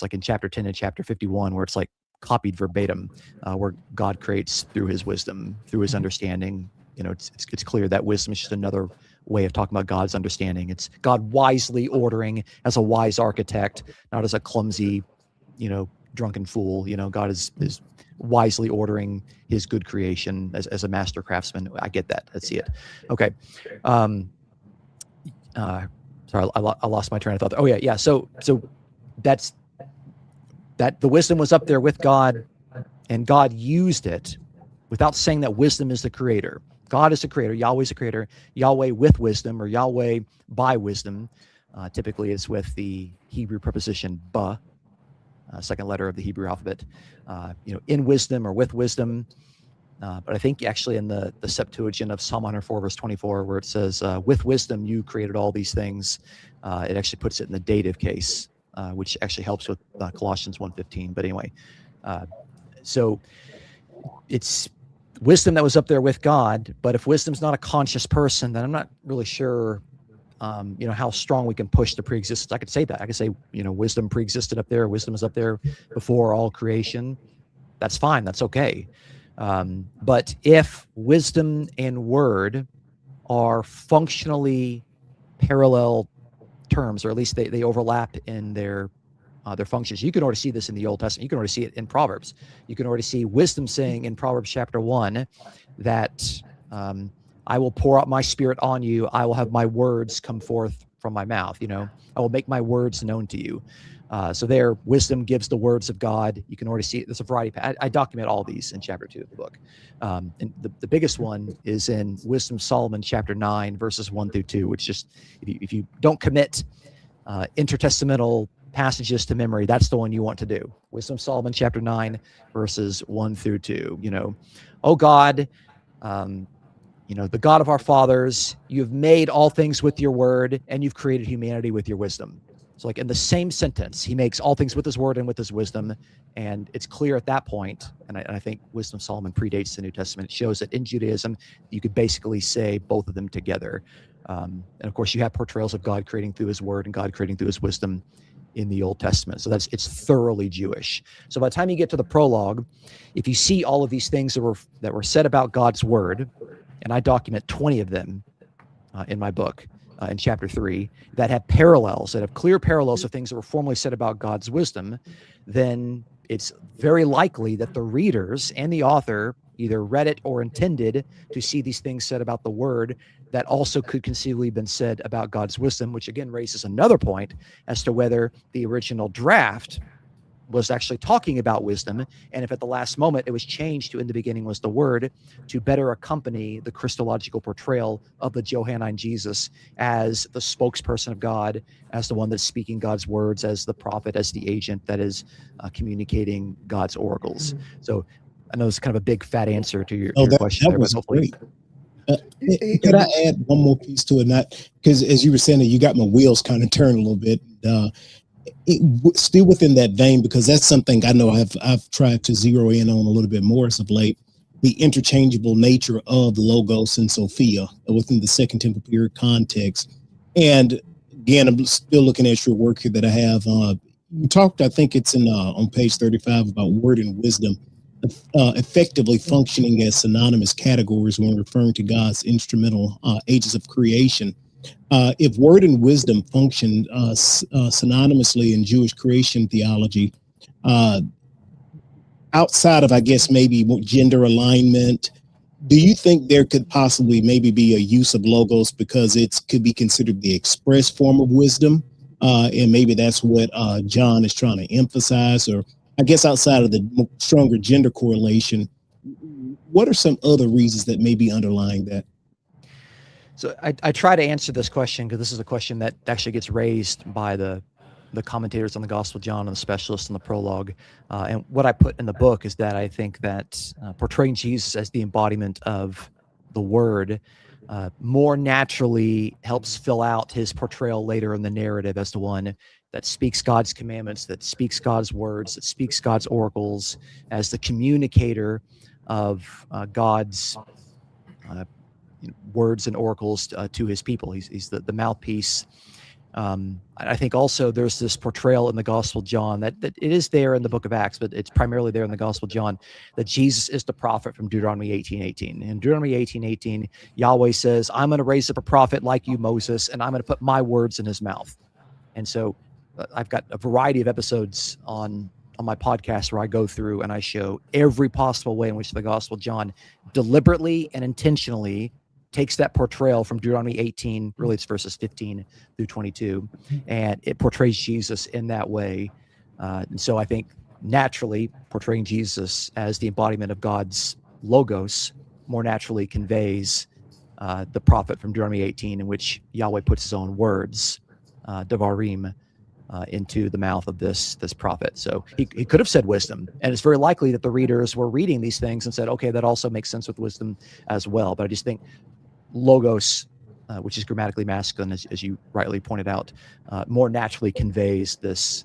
like in chapter 10 and chapter 51 where it's like copied verbatim, where God creates through his wisdom, through his understanding. It's clear that wisdom is just another way of talking about God's understanding. It's God wisely ordering as a wise architect, not as a clumsy, drunken fool. God is wisely ordering his good creation as a master craftsman. I get that. I see it. Okay. Sorry, I lost my train of thought. Oh yeah. So that's that the wisdom was up there with God, and God used it without saying that wisdom is the creator. God is the creator. Yahweh is the creator. Yahweh with wisdom, or Yahweh by wisdom. Typically, it's with the Hebrew preposition ba, second letter of the Hebrew alphabet. In wisdom or with wisdom. But I think actually in the Septuagint of Psalm 104, verse 24, where it says, with wisdom you created all these things, it actually puts it in the dative case, which actually helps with Colossians 1:15. But anyway, so it's wisdom that was up there with God. But if wisdom's not a conscious person, then I'm not really sure, how strong we can push the preexistence. I could say that. I could say, wisdom preexisted up there. Wisdom is up there before all creation. That's fine. That's okay. But if wisdom and word are functionally parallel terms, or at least they overlap in their functions, you can already see this in the Old Testament. You can already see it in Proverbs. You can already see wisdom saying in Proverbs chapter 1 that I will pour out my spirit on you. I will have my words come forth from my mouth. I will make my words known to you. So there, wisdom gives the words of God. You can already see it. There's a variety. I document all these in chapter 2 of the book. And the biggest one is in Wisdom Solomon chapter 9, verses 1 through 2, which just, if you don't commit intertestamental passages to memory, that's the one you want to do. Wisdom Solomon chapter 9, verses 1 through 2. Oh God, the God of our fathers, you've made all things with your word, and you've created humanity with your wisdom. So like in the same sentence, he makes all things with his word and with his wisdom. And it's clear at that point, and I think Wisdom Solomon predates the New Testament. It shows that in Judaism, you could basically say both of them together. And of course, you have portrayals of God creating through his word and God creating through his wisdom in the Old Testament. So it's thoroughly Jewish. So by the time you get to the prologue, if you see all of these things that were said about God's word, and I document 20 of them in my book, in chapter 3, that have parallels, that have clear parallels of things that were formerly said about God's wisdom, then it's very likely that the readers and the author either read it or intended to see these things said about the word that also could conceivably have been said about God's wisdom, which again raises another point as to whether the original draft was actually talking about wisdom, and if at the last moment it was changed to in the beginning was the word, to better accompany the Christological portrayal of the Johannine Jesus as the spokesperson of God, as the one that's speaking God's words, as the prophet, as the agent that is communicating God's oracles. So I know it's kind of a big fat answer to your question. That was great. Could I add one more piece to it? Not because, as you were saying, you got my wheels kind of turned a little bit. Still within that vein, because that's something I know I've tried to zero in on a little bit more as of late, the interchangeable nature of Logos and Sophia within the Second Temple period context. And again, I'm still looking at your work here that I have. You talked, I think it's on page 35, about word and wisdom effectively functioning as synonymous categories when referring to God's instrumental ages of creation. If word and wisdom function synonymously in Jewish creation theology, outside of, I guess, maybe gender alignment, do you think there could possibly maybe be a use of logos because it could be considered the express form of wisdom? And maybe that's what John is trying to emphasize, or I guess outside of the stronger gender correlation, what are some other reasons that may be underlying that? So I try to answer this question because this is a question that actually gets raised by the commentators on the Gospel of John and the specialists in the prologue. And what I put in the book is that I think that portraying Jesus as the embodiment of the Word more naturally helps fill out his portrayal later in the narrative as the one that speaks God's commandments, that speaks God's words, that speaks God's oracles, as the communicator of God's words and oracles to his people. He's the mouthpiece. I think also there's this portrayal in the Gospel of John that it is there in the book of Acts, but it's primarily there in the Gospel of John, that Jesus is the prophet from Deuteronomy 18:18. In Deuteronomy 18:18, Yahweh says, I'm going to raise up a prophet like you, Moses, and I'm going to put my words in his mouth. And so I've got a variety of episodes on on my podcast where I go through and I show every possible way in which the Gospel of John deliberately and intentionally takes that portrayal from Deuteronomy 18, really it's verses 15 through 22, and it portrays Jesus in that way. And so I think naturally portraying Jesus as the embodiment of God's logos more naturally conveys the prophet from Deuteronomy 18, in which Yahweh puts his own words, Devarim, into the mouth of this prophet. So he could have said wisdom, and it's very likely that the readers were reading these things and said, okay, that also makes sense with wisdom as well. But I just think logos, which is grammatically masculine, as you rightly pointed out, more naturally conveys this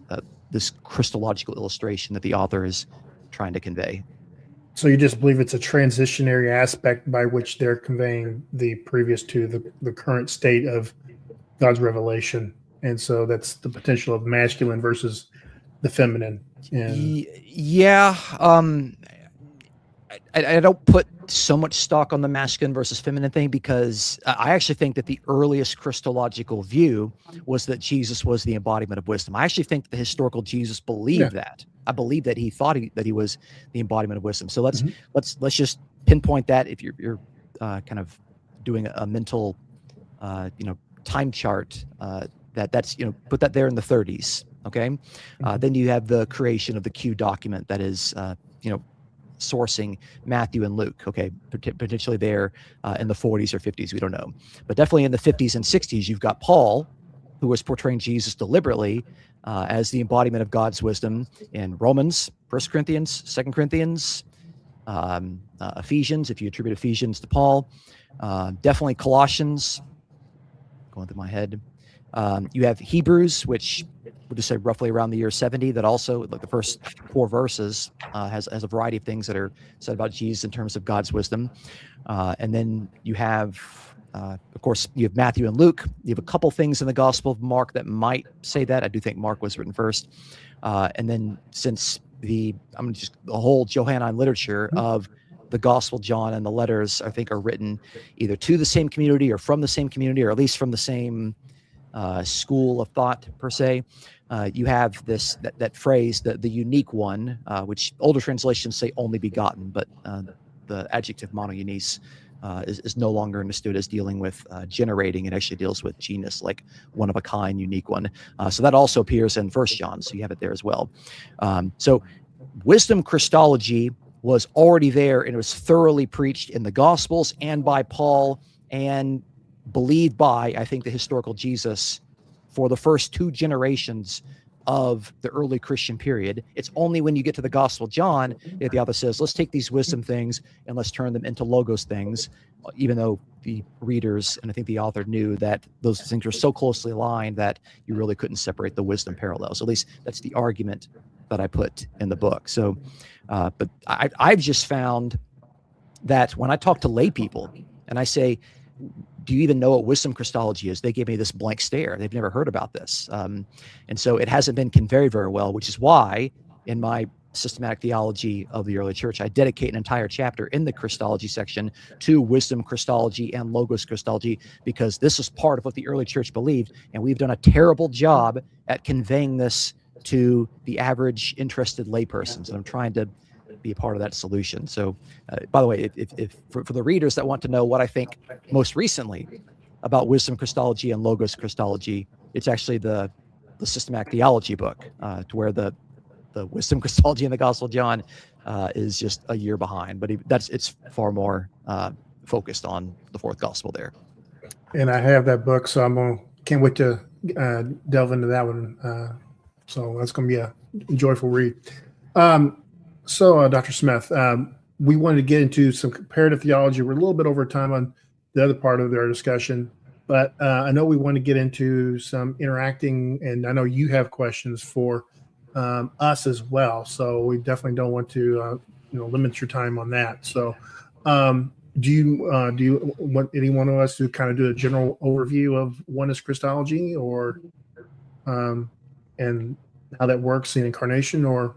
Christological illustration that the author is trying to convey. So you just believe it's a transitionary aspect by which they're conveying the previous to the current state of God's revelation. And so that's the potential of masculine versus the feminine. And yeah. I don't put so much stock on the masculine versus feminine thing, because I actually think that the earliest Christological view was that Jesus was the embodiment of wisdom. I actually think the historical Jesus believed that. I believe that he thought that he was the embodiment of wisdom. So let's just pinpoint that. If you're kind of doing a mental time chart, that's put that there in the 30s. Okay, then you have the creation of the Q document that is sourcing Matthew and Luke, okay, potentially there in the 40s or 50s, we don't know. But definitely in the 50s and 60s, you've got Paul, who was portraying Jesus deliberately as the embodiment of God's wisdom in Romans, 1 Corinthians, 2 Corinthians, Ephesians, if you attribute Ephesians to Paul, definitely Colossians, going through my head. You have Hebrews, which we'll just say roughly around the year 70, that also, like the first 4 verses, has a variety of things that are said about Jesus in terms of God's wisdom. And then you have, of course, you have Matthew and Luke. You have a couple things in the Gospel of Mark that might say that. I do think Mark was written first. And then since the whole Johannine literature of the Gospel John and the letters, I think, are written either to the same community or from the same community, or at least from the same school of thought per se. You have that phrase, the unique one, which older translations say only begotten, but the adjective monogenes is no longer understood as dealing with generating. It actually deals with genus, like one of a kind, unique one. So that also appears in 1 John, so you have it there as well. So wisdom Christology was already there, and it was thoroughly preached in the Gospels and by Paul, and believed by, I think, the historical Jesus for the first 2 generations of the early Christian period. It's only when you get to the Gospel of John that the author says, let's take these wisdom things and let's turn them into logos things, even though the readers, and I think the author, knew that those things were so closely aligned that you really couldn't separate the wisdom parallels. At least that's the argument that I put in the book. So, but I've just found that when I talk to lay people and I say, do you even know what wisdom Christology is? They give me this blank stare. They've never heard about this. And so it hasn't been conveyed very well, which is why in my systematic theology of the early church, I dedicate an entire chapter in the Christology section to wisdom Christology and logos Christology, because this is part of what the early church believed. And we've done a terrible job at conveying this to the average interested laypersons. And I'm trying to be a part of that solution. So, by the way, if for the readers that want to know what I think most recently about wisdom Christology and logos Christology, it's actually the systematic theology book, to where the wisdom Christology and the Gospel of John is just a year behind. But it's far more focused on the 4th Gospel there. And I have that book, so can't wait to delve into that one. So that's going to be a joyful read. So, Dr. Smith, we wanted to get into some comparative theology. We're a little bit over time on the other part of our discussion, but I know we want to get into some interacting, and I know you have questions for us as well. So we definitely don't want to limit your time on that. So do you want any one of us to kind of do a general overview of Oneness Christology, or and how that works in incarnation, or?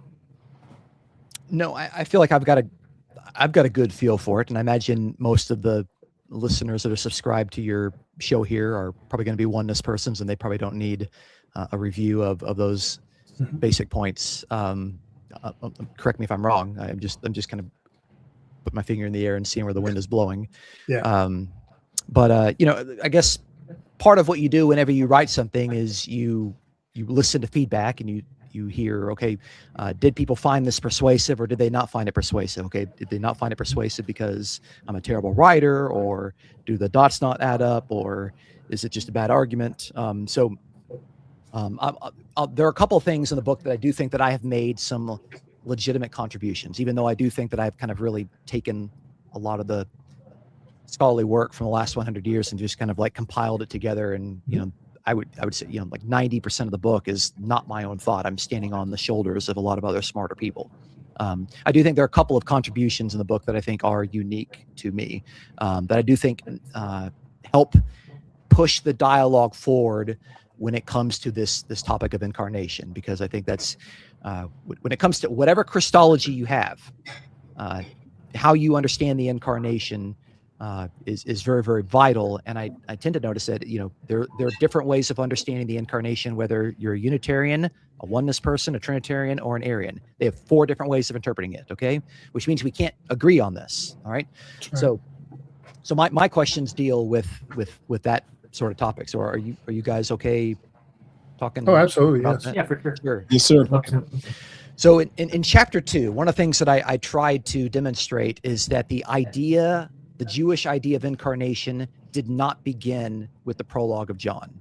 No, I feel like I've got a good feel for it, and I imagine most of the listeners that are subscribed to your show here are probably going to be Oneness persons, and they probably don't need a review of those basic points. correct me if I'm wrong. I'm just kind of put my finger in the air and seeing where the wind is blowing. Yeah. But I guess part of what you do whenever you write something is you listen to feedback and you hear, okay, did people find this persuasive or did they not find it persuasive? Okay, did they not find it persuasive because I'm a terrible writer, or do the dots not add up, or is it just a bad argument? There are a couple of things in the book that I do think that I have made some legitimate contributions, even though I do think that I've kind of really taken a lot of the scholarly work from the last 100 years and just kind of like compiled it together. And, I would say, like 90% of the book is not my own thought. I'm standing on the shoulders of a lot of other smarter people. I do think there are a couple of contributions in the book that I think are unique to me, that I do think help push the dialogue forward when it comes to this topic of incarnation, because I think that's when it comes to whatever Christology you have, how you understand the incarnation is very, very vital. And I tend to notice that, there are different ways of understanding the incarnation, whether you're a Unitarian, a oneness person, a Trinitarian, or an Arian. They have 4 different ways of interpreting it, okay? Which means we can't agree on this, all right? Right. So my questions deal with that sort of topic. So are you guys okay talking? Oh, absolutely. about Yes. that? Yeah, for sure. Sure. Yes, sir. So in chapter 2, one of the things that I tried to demonstrate is that the Jewish idea of incarnation did not begin with the prologue of John.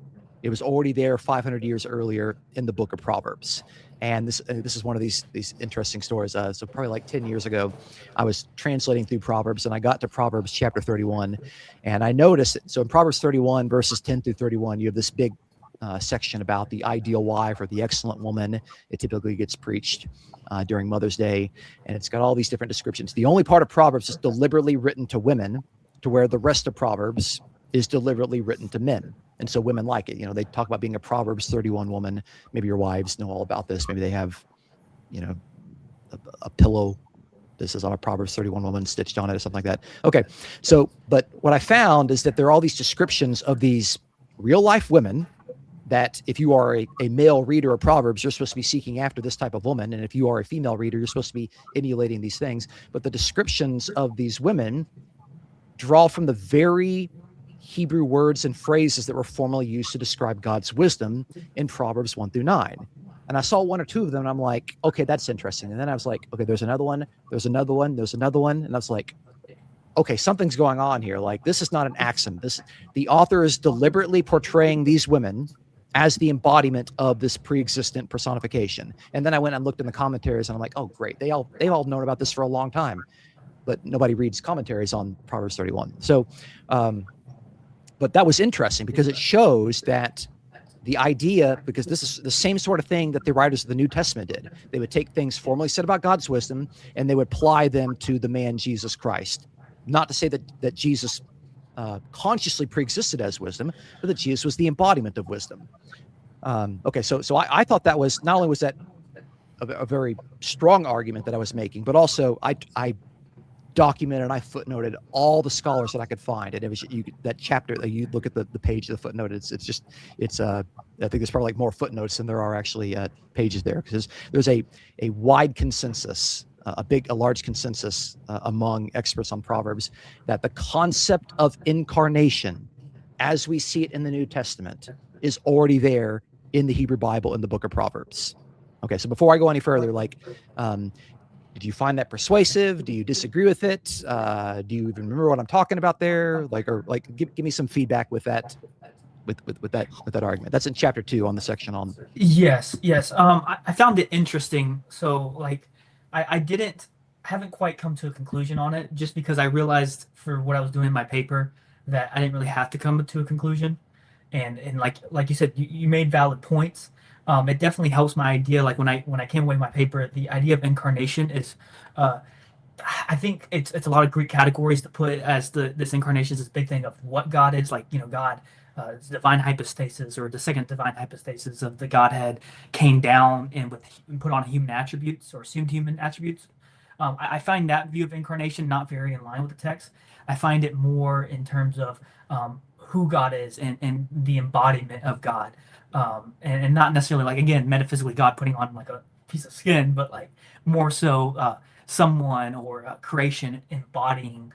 It was already there 500 years earlier in the book of Proverbs. And this is one of these interesting stories. So probably like 10 years ago, I was translating through Proverbs, and I got to Proverbs chapter 31, and I noticed that, so in Proverbs 31, verses 10 through 31, you have this big section about the ideal wife or the excellent woman. It typically gets preached during Mother's Day, and it's got all these different descriptions. The only part of Proverbs is deliberately written to women, to where the rest of Proverbs is deliberately written to men. And so women like it. They talk about being a Proverbs 31 woman. Maybe your wives know all about this. Maybe they have, a pillow. This is on a Proverbs 31 woman stitched on it or something like that. Okay. So, but what I found is that there are all these descriptions of these real life women that if you are a male reader of Proverbs, you're supposed to be seeking after this type of woman. And if you are a female reader, you're supposed to be emulating these things. But the descriptions of these women draw from the very Hebrew words and phrases that were formerly used to describe God's wisdom in Proverbs 1 through 9. And I saw 1 or 2 of them, and I'm like, okay, that's interesting. And then I was like, okay, there's another one, there's another one, there's another one. And I was like, okay, something's going on here. Like, this is not an accident. The author is deliberately portraying these women as the embodiment of this pre-existent personification. And then I went and looked in the commentaries, and I'm like, oh, great. They've all known about this for a long time, but nobody reads commentaries on Proverbs 31. So, but that was interesting because it shows that the idea, because this is the same sort of thing that the writers of the New Testament did. They would take things formerly said about God's wisdom, and they would apply them to the man Jesus Christ. Not to say that Jesus consciously pre-existed as wisdom, but that Jesus was the embodiment of wisdom. Okay, so I thought that was, not only was that a very strong argument that I was making, but also I documented and I footnoted all the scholars that I could find. And it was that chapter that you look at the page of the footnote. It's I think there's probably like more footnotes than there are actually pages there, because there's a wide consensus, a large consensus among experts on Proverbs that the concept of incarnation, as we see it in the New Testament, is already there in the Hebrew Bible in the book of Proverbs. Okay, so before I go any further, did you find that persuasive? Do you disagree with it? Do you even remember what I'm talking about there? Give me some feedback with that, with that argument. That's in chapter 2 on the section on. Yes. I found it interesting. So I haven't quite come to a conclusion on it, just because I realized for what I was doing in my paper that I didn't really have to come to a conclusion. And like you said, you made valid points. It definitely helps my idea. Like when I came away with my paper, the idea of incarnation is, I think it's a lot of Greek categories to put as this incarnation is this big thing of what God is. God, divine hypostasis, or the second divine hypostasis of the Godhead, came down and put on human attributes, or assumed human attributes. I find that view of incarnation not very in line with the text. I find it more in terms of who God is and the embodiment of God. And not necessarily, again, metaphysically God putting on piece of skin, but like more so someone or creation embodying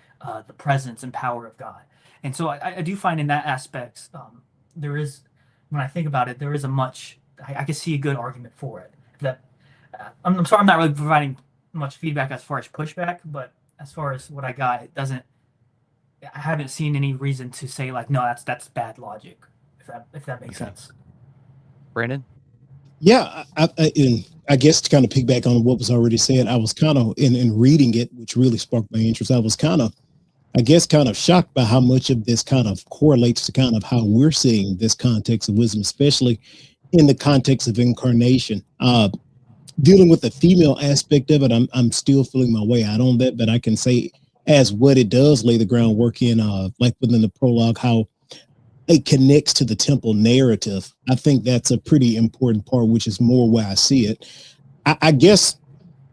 the presence and power of God. And so I do find in that aspect, there is, when I think about it, there is a much, I can see a good argument for it. That I'm sorry, I'm not really providing much feedback as far as pushback, but as far as what I got, it doesn't, I haven't seen any reason to say like, no, that's bad logic, if that makes sense. Brandon? Yeah, I guess to kind of piggyback on what was already said, I was kind of in reading it, which really sparked my interest. I was kind of shocked by how much of this kind of correlates to kind of how we're seeing this context of wisdom, especially in the context of incarnation. Dealing with the female aspect of it, I'm still feeling my way out on that, but I can say as what it does lay the groundwork in, like within the prologue, how it connects to the temple narrative. I think that's a pretty important part, which is more where I see it. I guess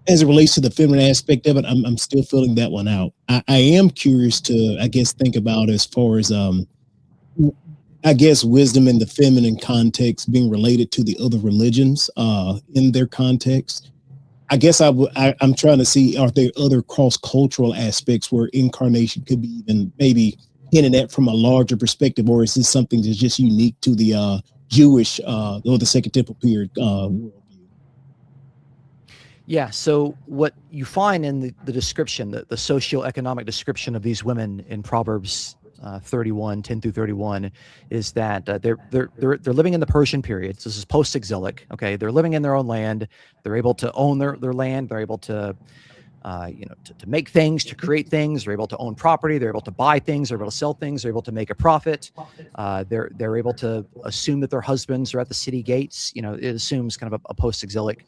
as it relates to the feminine aspect of it, I'm still feeling that one out. I am curious to, I guess, think about as far as, I guess, wisdom in the feminine context being related to the other religions in their context. I guess I'm trying to see, are there other cross-cultural aspects where incarnation could be even maybe hinted at from a larger perspective, or is this something that's just unique to the Jewish or the Second Temple period worldview? Yeah, so what you find in the description, the socioeconomic description of these women in Proverbs 31, 10 through 31, is that they're living in the Persian period. So this is post-exilic. Okay, they're living in their own land. They're able to own their land. They're able to to make things, to create things. They're able to own property. They're able to buy things. They're able to sell things. They're able to make a profit. They're able to assume that their husbands are at the city gates. It assumes kind of a post-exilic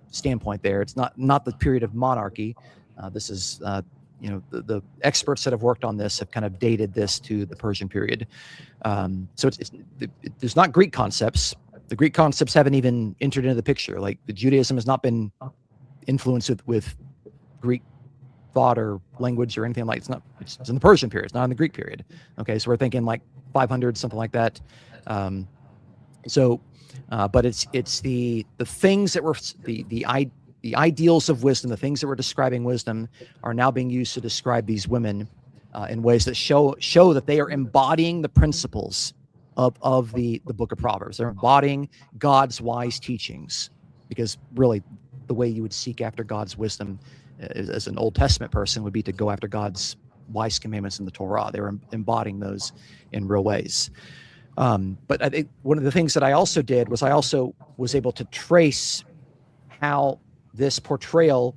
standpoint there. It's not the period of monarchy. This is the experts that have worked on this have kind of dated this to the Persian period. So there's not Greek concepts. The Greek concepts haven't even entered into the picture. Like the Judaism has not been influenced with Greek thought or language or anything like it's in the Persian period. It's not in the Greek period. Okay, so we're thinking like 500, something like that. But it's the things that were the ideals of wisdom, the things that were describing wisdom, are now being used to describe these women in ways that show that they are embodying the principles of the book of Proverbs. They're embodying God's wise teachings, because really the way you would seek after God's wisdom as an Old Testament person would be to go after God's wise commandments in the Torah. They were embodying those in real ways. But I think one of the things that I also did was I also was able to trace how this portrayal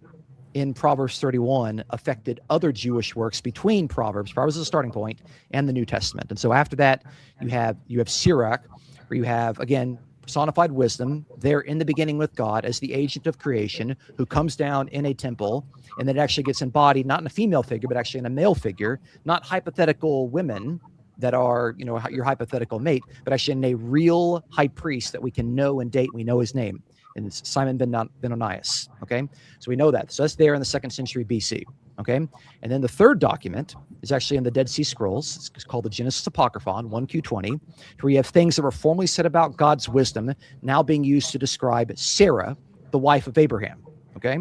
in Proverbs 31 affected other Jewish works between Proverbs. Proverbs is a starting point, and the New Testament. And so after that, you have Sirach, where you have, again, personified wisdom there in the beginning with God as the agent of creation who comes down in a temple, and then it actually gets embodied not in a female figure, but actually in a male figure, not hypothetical women that are, your hypothetical mate, but actually in a real high priest that we can know and date. We know his name, and it's Simon ben Onias. Okay, so we know that. So that's there in the 2nd century BC. Okay, and then the third document is actually in the Dead Sea Scrolls. It's called the Genesis Apocryphon, 1Q20, where you have things that were formerly said about God's wisdom now being used to describe Sarah, the wife of Abraham. Okay,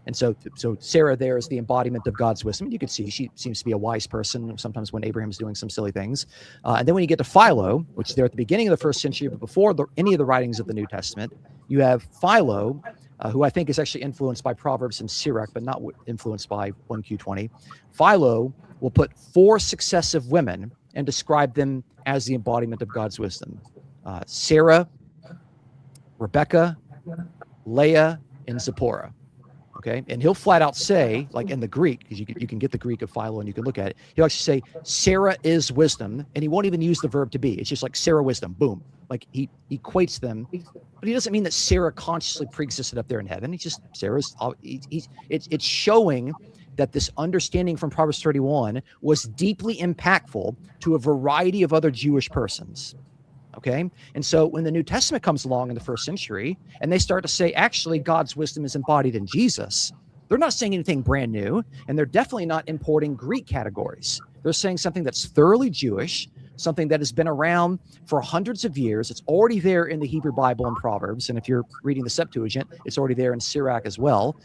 and so Sarah there is the embodiment of God's wisdom. You can see she seems to be a wise person sometimes when Abraham's doing some silly things. And then when you get to Philo, which is there at the beginning of the 1st century, but before any of the writings of the New Testament, you have Philo, who I think is actually influenced by Proverbs and Sirach, but not influenced by 1Q20. Philo will put 4 successive women and describe them as the embodiment of God's wisdom. Sarah, Rebecca, Leah, and Zipporah. Okay, and he'll flat out say, like in the Greek, because you can get the Greek of Philo and you can look at it, he'll actually say, Sarah is wisdom, and he won't even use the verb to be. It's just like Sarah wisdom, boom. Like he equates them, but he doesn't mean that Sarah consciously pre-existed up there in heaven. He's just, it's showing that this understanding from Proverbs 31 was deeply impactful to a variety of other Jewish persons. Okay, and so when the New Testament comes along in the 1st century and they start to say, actually, God's wisdom is embodied in Jesus, they're not saying anything brand new, and they're definitely not importing Greek categories. They're saying something that's thoroughly Jewish, something that has been around for hundreds of years. It's already there in the Hebrew Bible and Proverbs. And if you're reading the Septuagint, it's already there in Sirach as well.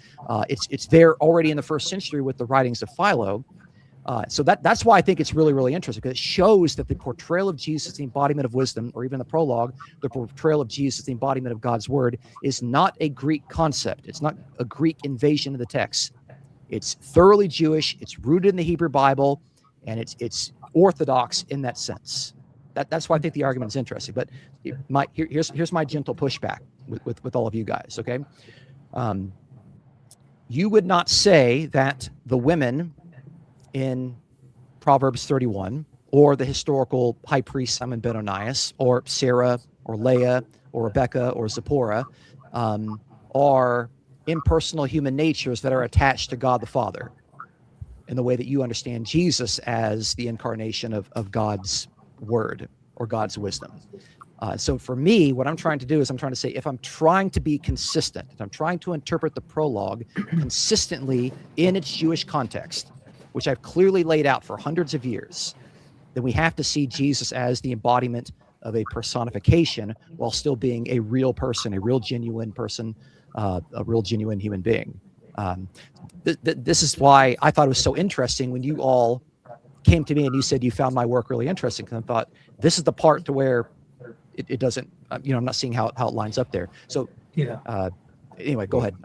It's there already in the first century with the writings of Philo. So that's why I think it's really, really interesting, because it shows that the portrayal of Jesus, the embodiment of wisdom, or even the prologue, the portrayal of Jesus, the embodiment of God's word, is not a Greek concept. It's not a Greek invasion of the text. It's thoroughly Jewish. It's rooted in the Hebrew Bible, and it's orthodox in that sense. That's why I think the argument is interesting. But here's my gentle pushback with all of you guys. Okay, you would not say that the women in Proverbs 31, or the historical high priest Simon ben Onias, or Sarah, or Leah, or Rebecca, or Zipporah, are impersonal human natures that are attached to God the Father, in the way that you understand Jesus as the incarnation of God's word or God's wisdom. So for me, what I'm trying to do is I'm trying to say, if I'm trying to be consistent, if I'm trying to interpret the prologue consistently in its Jewish context, which I've clearly laid out for hundreds of years, then we have to see Jesus as the embodiment of a personification while still being a real person, a real genuine person, a real genuine human being. This is why I thought it was so interesting when you all came to me and you said you found my work really interesting, because I thought this is the part to where it doesn't, I'm not seeing how it lines up there. So anyway, go ahead.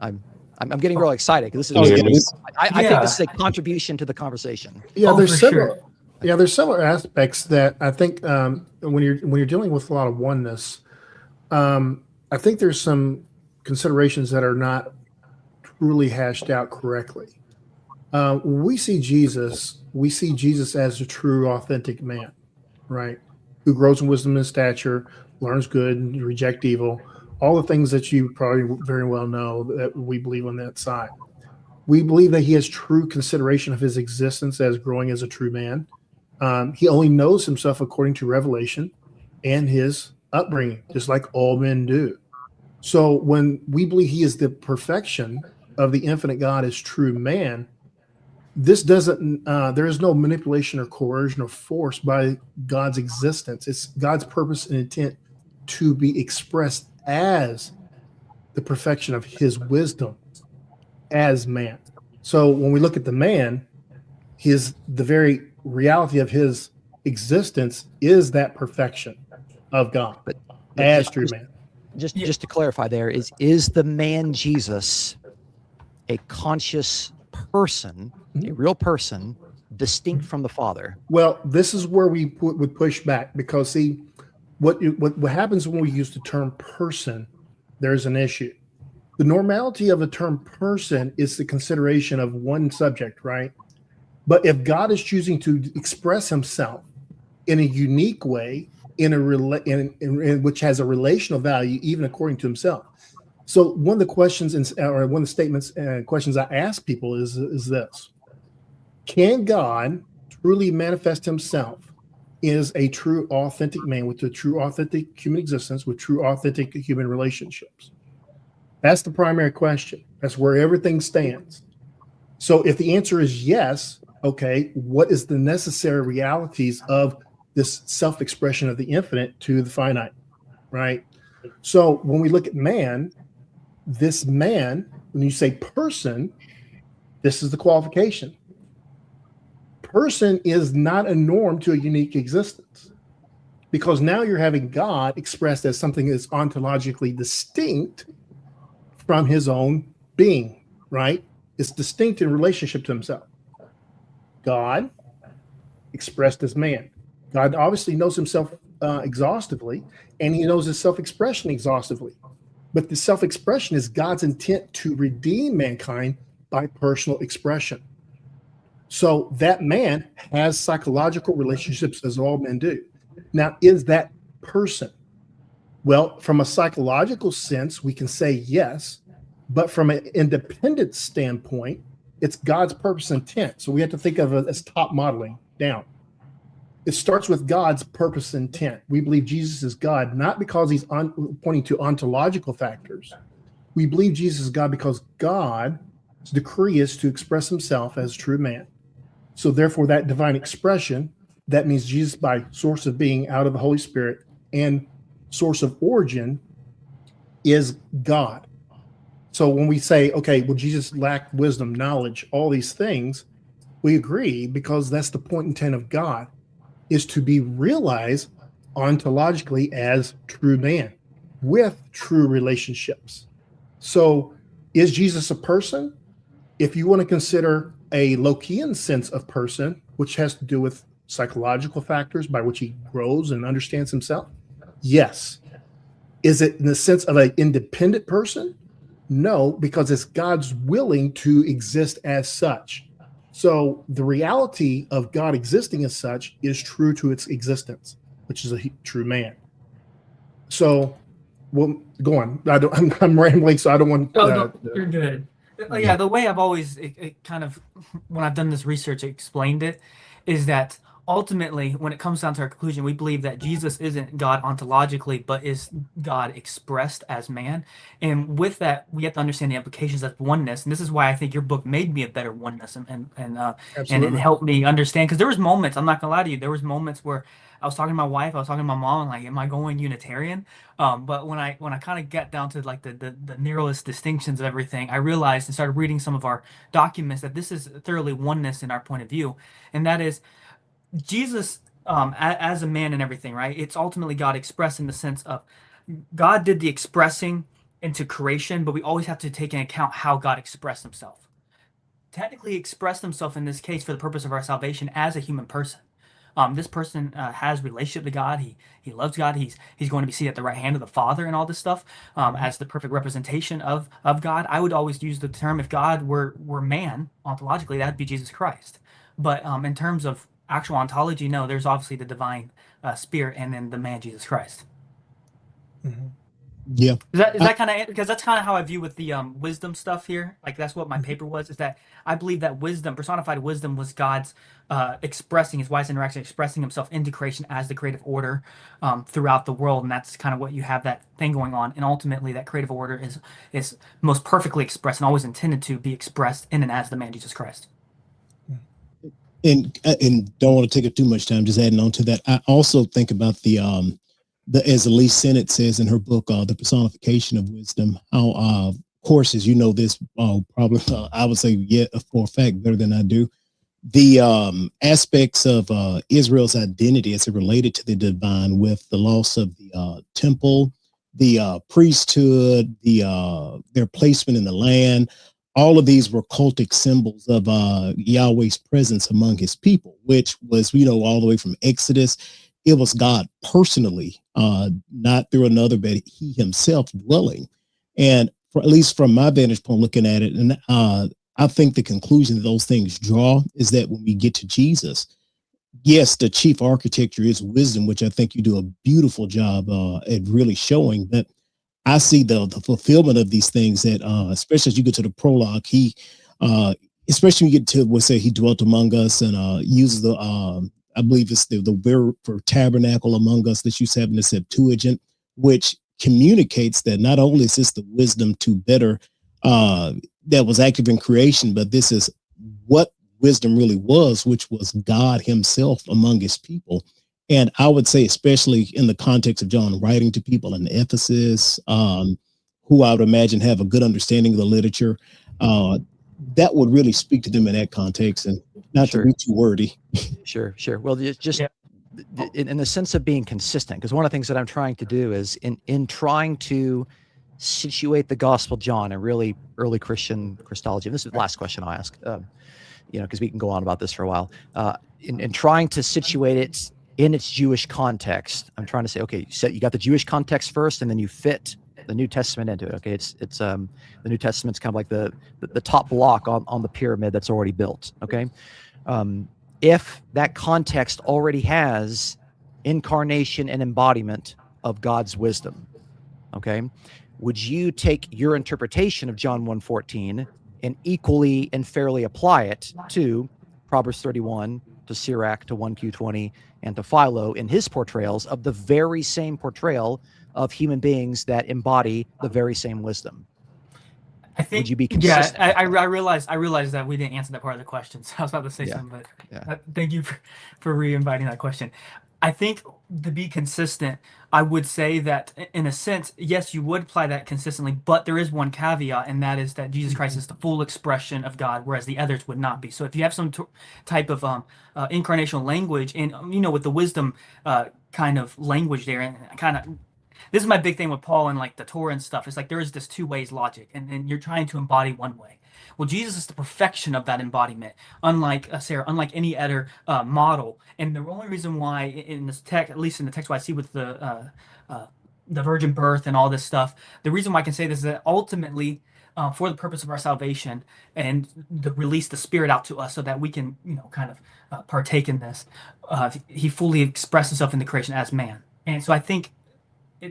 I'm getting really excited because this is. I think this is a contribution to the conversation. Yeah, there's several. Sure. Yeah, there's several aspects that I think when you're dealing with a lot of oneness, I think there's some considerations that are not truly hashed out correctly. When we see Jesus as a true, authentic man, right? Who grows in wisdom and stature, learns good, and reject evil. All the things that you probably very well know that we believe on that side. We believe that he has true consideration of his existence as growing as a true man. He only knows himself according to revelation and his upbringing, just like all men do. So when we believe he is the perfection of the infinite God as true man, this doesn't, there is no manipulation or coercion or force by God's existence. It's God's purpose and intent to be expressed as the perfection of his wisdom as man. So when we look at the man, the very reality of his existence is that perfection of God, but as true man. Just to clarify, there is the man Jesus a conscious person, a real person, distinct from the Father? Well, this is where we would push back, because see, what happens when we use the term person, there's an issue. The normality of a term person is the consideration of one subject, right? But if God is choosing to express himself in a unique way, in which has a relational value, even according to himself. So one of the questions or one of the statements and questions I ask people is this: can God truly manifest himself as a true, authentic man with a true, authentic human existence, with true, authentic human relationships? That's the primary question. That's where everything stands. So if the answer is yes, okay, what is the necessary realities of this self-expression of the infinite to the finite, right? So when we look at man, this man, when you say person, this is the qualification. Person is not a norm to a unique existence, because now you're having God expressed as something that's ontologically distinct from his own being, right? It's distinct in relationship to himself. God expressed as man. God obviously knows himself exhaustively, and he knows his self-expression exhaustively. But the self-expression is God's intent to redeem mankind by personal expression. So that man has psychological relationships as all men do. Now, is that person? Well, from a psychological sense, we can say yes, but from an independent standpoint, it's God's purpose and intent. So we have to think of it as top modeling down. It starts with God's purpose and intent. We believe Jesus is God, not because he's pointing to ontological factors. We believe Jesus is God because God's decree is to express himself as true man. So therefore, that divine expression that means Jesus, by source of being out of the Holy Spirit and source of origin, is God. So when we say, okay, well, Jesus lacked wisdom, knowledge, all these things, we agree, because that's the point intent of God, is to be realized ontologically as true man with true relationships. So is Jesus a person? If you want to consider a Lokian sense of person, which has to do with psychological factors by which he grows and understands himself, yes. Is it in the sense of an independent person? No, because it's God's willing to exist as such. So the reality of God existing as such is true to its existence, which is a true man. So, well, go on. I'm rambling, so I don't want. No, you're good. Yeah, the way I've always it kind of, when I've done this research, explained it, is that ultimately, when it comes down to our conclusion, we believe that Jesus isn't God ontologically, but is God expressed as man. And with that, we have to understand the implications of oneness. And this is why I think your book made me a better oneness and helped me understand. Because there was moments, I'm not gonna lie to you, there was moments where I was talking to my wife, I was talking to my mom, and like, am I going Unitarian? But when I kind of got down to like the narrowest distinctions of everything, I realized and started reading some of our documents that this is thoroughly oneness in our point of view, and that is Jesus as a man and everything, right? It's ultimately God expressed in the sense of God did the expressing into creation, but we always have to take into account how God expressed himself. Technically expressed himself in this case for the purpose of our salvation as a human person. This person has relationship to God. He loves God. He's going to be seated at the right hand of the Father and all this stuff as the perfect representation of God. I would always use the term, if God were man ontologically, that'd be Jesus Christ. But in terms of actual ontology, no, there's obviously the divine spirit and then the man Jesus Christ. Mm-hmm. Yeah. Is that kind of, because that's kind of how I view with the wisdom stuff here. Like that's what my paper was, is that I believe that wisdom, personified wisdom, was God's expressing his wise interaction, expressing himself into creation as the creative order throughout the world, and that's kind of what you have that thing going on. And ultimately, that creative order is most perfectly expressed and always intended to be expressed in and as the man Jesus Christ. And don't want to take up too much time. Just adding on to that, I also think about the as Elise Sennett says in her book, the personification of wisdom. How, of course, as you know, this probably I would say for a fact better than I do. The aspects of Israel's identity as it related to the divine, with the loss of the temple, the priesthood, their placement in the land. All of these were cultic symbols of Yahweh's presence among his people, which was, all the way from Exodus. It was God personally, not through another, but he himself dwelling. And at least from my vantage point looking at it, and I think the conclusion that those things draw is that when we get to Jesus, yes, the chief architecture is wisdom, which I think you do a beautiful job at really showing. But I see the fulfillment of these things that, especially as you get to the prologue, he, especially when you get to what say he dwelt among us and uses the, I believe it's the word for tabernacle among us that you have in the Septuagint, which communicates that not only is this the wisdom to better that was active in creation, but this is what wisdom really was, which was God himself among his people. And I would say, especially in the context of John writing to people in Ephesus, who I would imagine have a good understanding of the literature, that would really speak to them in that context, and not to be too wordy. Sure. Well, just in the sense of being consistent, because one of the things that I'm trying to do is in trying to situate the Gospel of John and really early Christian Christology. And this is the last question I'll ask, because we can go on about this for a while. In trying to situate it in its Jewish context, I'm trying to say, okay, so you got the Jewish context first, and then you fit the New Testament into it. Okay, it's the New Testament's kind of like the top block on the pyramid that's already built. Okay, if that context already has incarnation and embodiment of God's wisdom, okay, would you take your interpretation of John 1:14 and equally and fairly apply it to Proverbs 31, to Sirach, to 1Q20, and to Philo in his portrayals of the very same portrayal of human beings that embody the very same wisdom? I think, would you be consistent? I realized that we didn't answer that part of the question. So I was about to say something, but thank you for re-inviting that question. I think to be consistent, I would say that in a sense, yes, you would apply that consistently, but there is one caveat, and that is that Jesus Christ is the full expression of God, whereas the others would not be. So if you have some type of incarnational language, and with the wisdom kind of language there, and kind of this is my big thing with Paul and like the Torah and stuff. It's like there is this two ways logic, and you're trying to embody one way. Well, Jesus is the perfection of that embodiment, unlike Sarah, unlike any other model. And the only reason why in this text, at least in the text what I see with the virgin birth and all this stuff, the reason why I can say this is that ultimately, for the purpose of our salvation and to release the Spirit out to us so that we can, kind of partake in this, he fully expressed himself in the creation as man. And so I think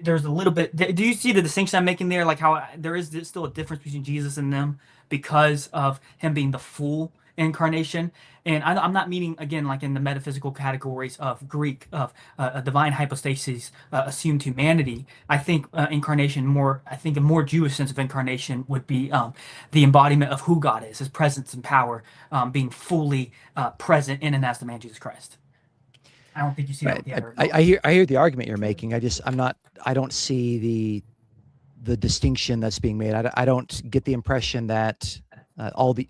there's a little bit. Do you see the distinction I'm making there? Like how there is still a difference between Jesus and them because of him being the full incarnation. And I'm not meaning, again, like in the metaphysical categories of Greek, of a divine hypostasis, assumed humanity. I think incarnation a more Jewish sense of incarnation would be the embodiment of who God is, his presence and power, being fully present in and as the man Jesus Christ. I don't think you see that with the other. I hear the argument you're making. I don't see the distinction that's being made. I don't get the impression that all the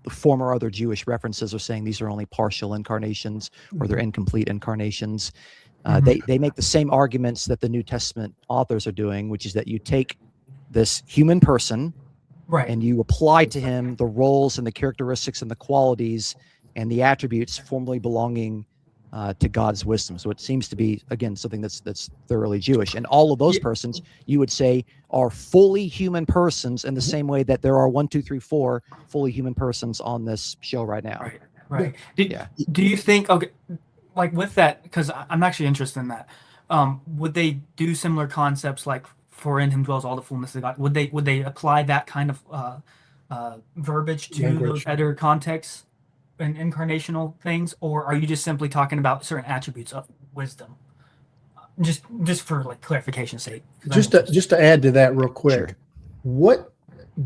former other Jewish references are saying these are only partial incarnations or they're incomplete incarnations. They make the same arguments that the New Testament authors are doing, which is that you take this human person, right, and you apply to him the roles and the characteristics and the qualities and the attributes formerly belonging to God's wisdom. So it seems to be, again, something that's thoroughly Jewish. And all of those persons, you would say, are fully human persons in the same way that there are 1, 2, 3, 4 fully human persons on this show right now. Right. Do you think, okay, like with that, because I'm actually interested in that, would they do similar concepts like for in him dwells all the fullness of God? Would they apply that kind of verbiage to those other contexts and incarnational things, or are you just simply talking about certain attributes of wisdom? Just for like clarification's sake. Just to add to that real quick, Sure. What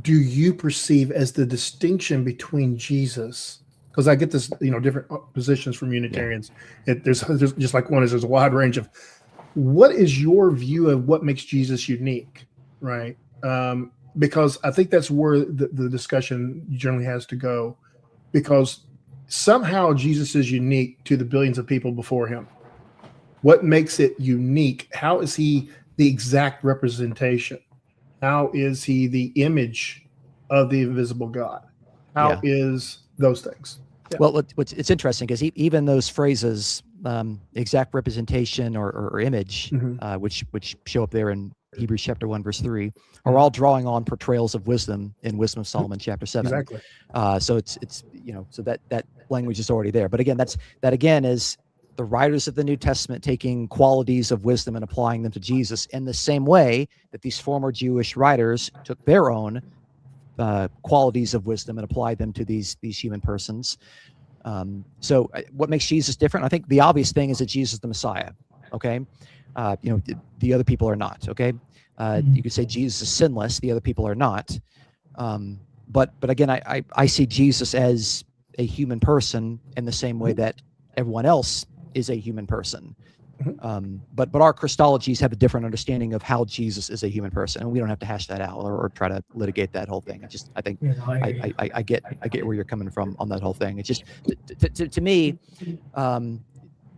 do you perceive as the distinction between Jesus? Because I get this, different positions from Unitarians. There's just like there's a wide range of. What is your view of what makes Jesus unique, right? Because I think that's where the discussion generally has to go, because somehow Jesus is unique to the billions of people before him. What makes it unique? How is he the exact representation? How is he the image of the invisible God? How is those things? Yeah. Well, it's interesting because even those phrases, exact representation or image, which show up there in Hebrews chapter 1, verse 3, are all drawing on portrayals of wisdom in Wisdom of Solomon chapter 7. Exactly. So it's so that language is already there. But again, that is the writers of the New Testament taking qualities of wisdom and applying them to Jesus in the same way that these former Jewish writers took their own qualities of wisdom and applied them to these human persons. So what makes Jesus different? I think the obvious thing is that Jesus is the Messiah. Okay. The other people are not. Okay. You could say Jesus is sinless. The other people are not. But again, I see Jesus as a human person in the same way that everyone else is a human person. But our Christologies have a different understanding of how Jesus is a human person, and we don't have to hash that out or try to litigate that whole thing. I think I get where you're coming from on that whole thing. It's just to me,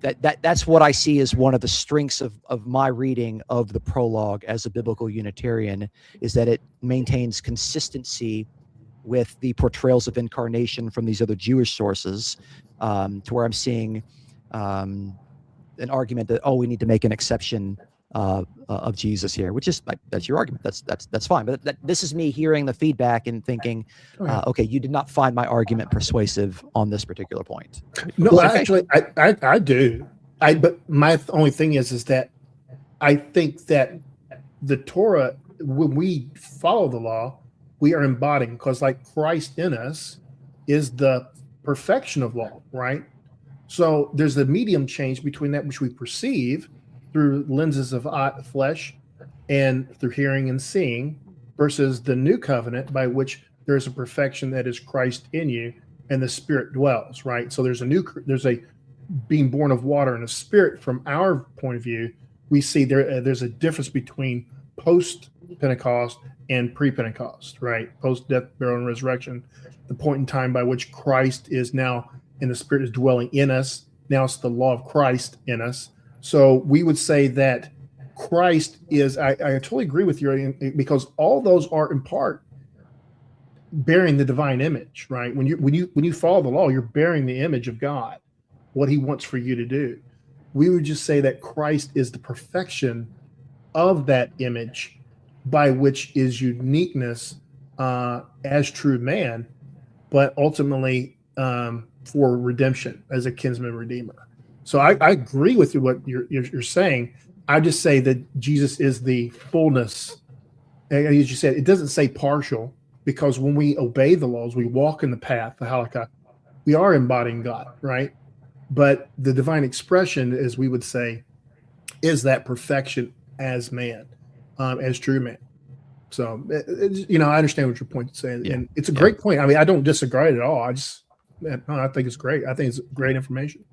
that's what I see as one of the strengths of my reading of the prologue as a biblical Unitarian, is that it maintains consistency with the portrayals of incarnation from these other Jewish sources, to where I'm seeing an argument that, we need to make an exception of Jesus here, which is that's your argument. That's fine. But this is me hearing the feedback and thinking, okay, you did not find my argument persuasive on this particular point. No, actually, I do. But my only thing is that I think that the Torah, when we follow the law, we are embodying, because like Christ in us is the perfection of law, right? So there's the medium change between that which we perceive through lenses of flesh and through hearing and seeing, versus the new covenant by which there's a perfection that is Christ in you and the Spirit dwells, right? So there's a being born of water and a spirit. From our point of view, we see there's a difference between post-Pentecost and pre-Pentecost, right? Post-death, burial, and resurrection, the point in time by which Christ is now and the Spirit is dwelling in us. Now it's the law of Christ in us. So we would say that Christ is, I totally agree with you, because all those are in part bearing the divine image, right? When you follow the law, you're bearing the image of God, what he wants for you to do. We would just say that Christ is the perfection of that image, by which is uniqueness as true man, but ultimately for redemption as a kinsman redeemer. So I agree with you what you're saying. I just say that Jesus is the fullness. As you said, it doesn't say partial, because when we obey the laws, we walk in the path, the halakha, we are embodying God, right? But the divine expression, as we would say, is that perfection as man, as true man. So, I understand what your point is saying, and it's a great point. I mean, I don't disagree at all. I think it's great. I think it's great information.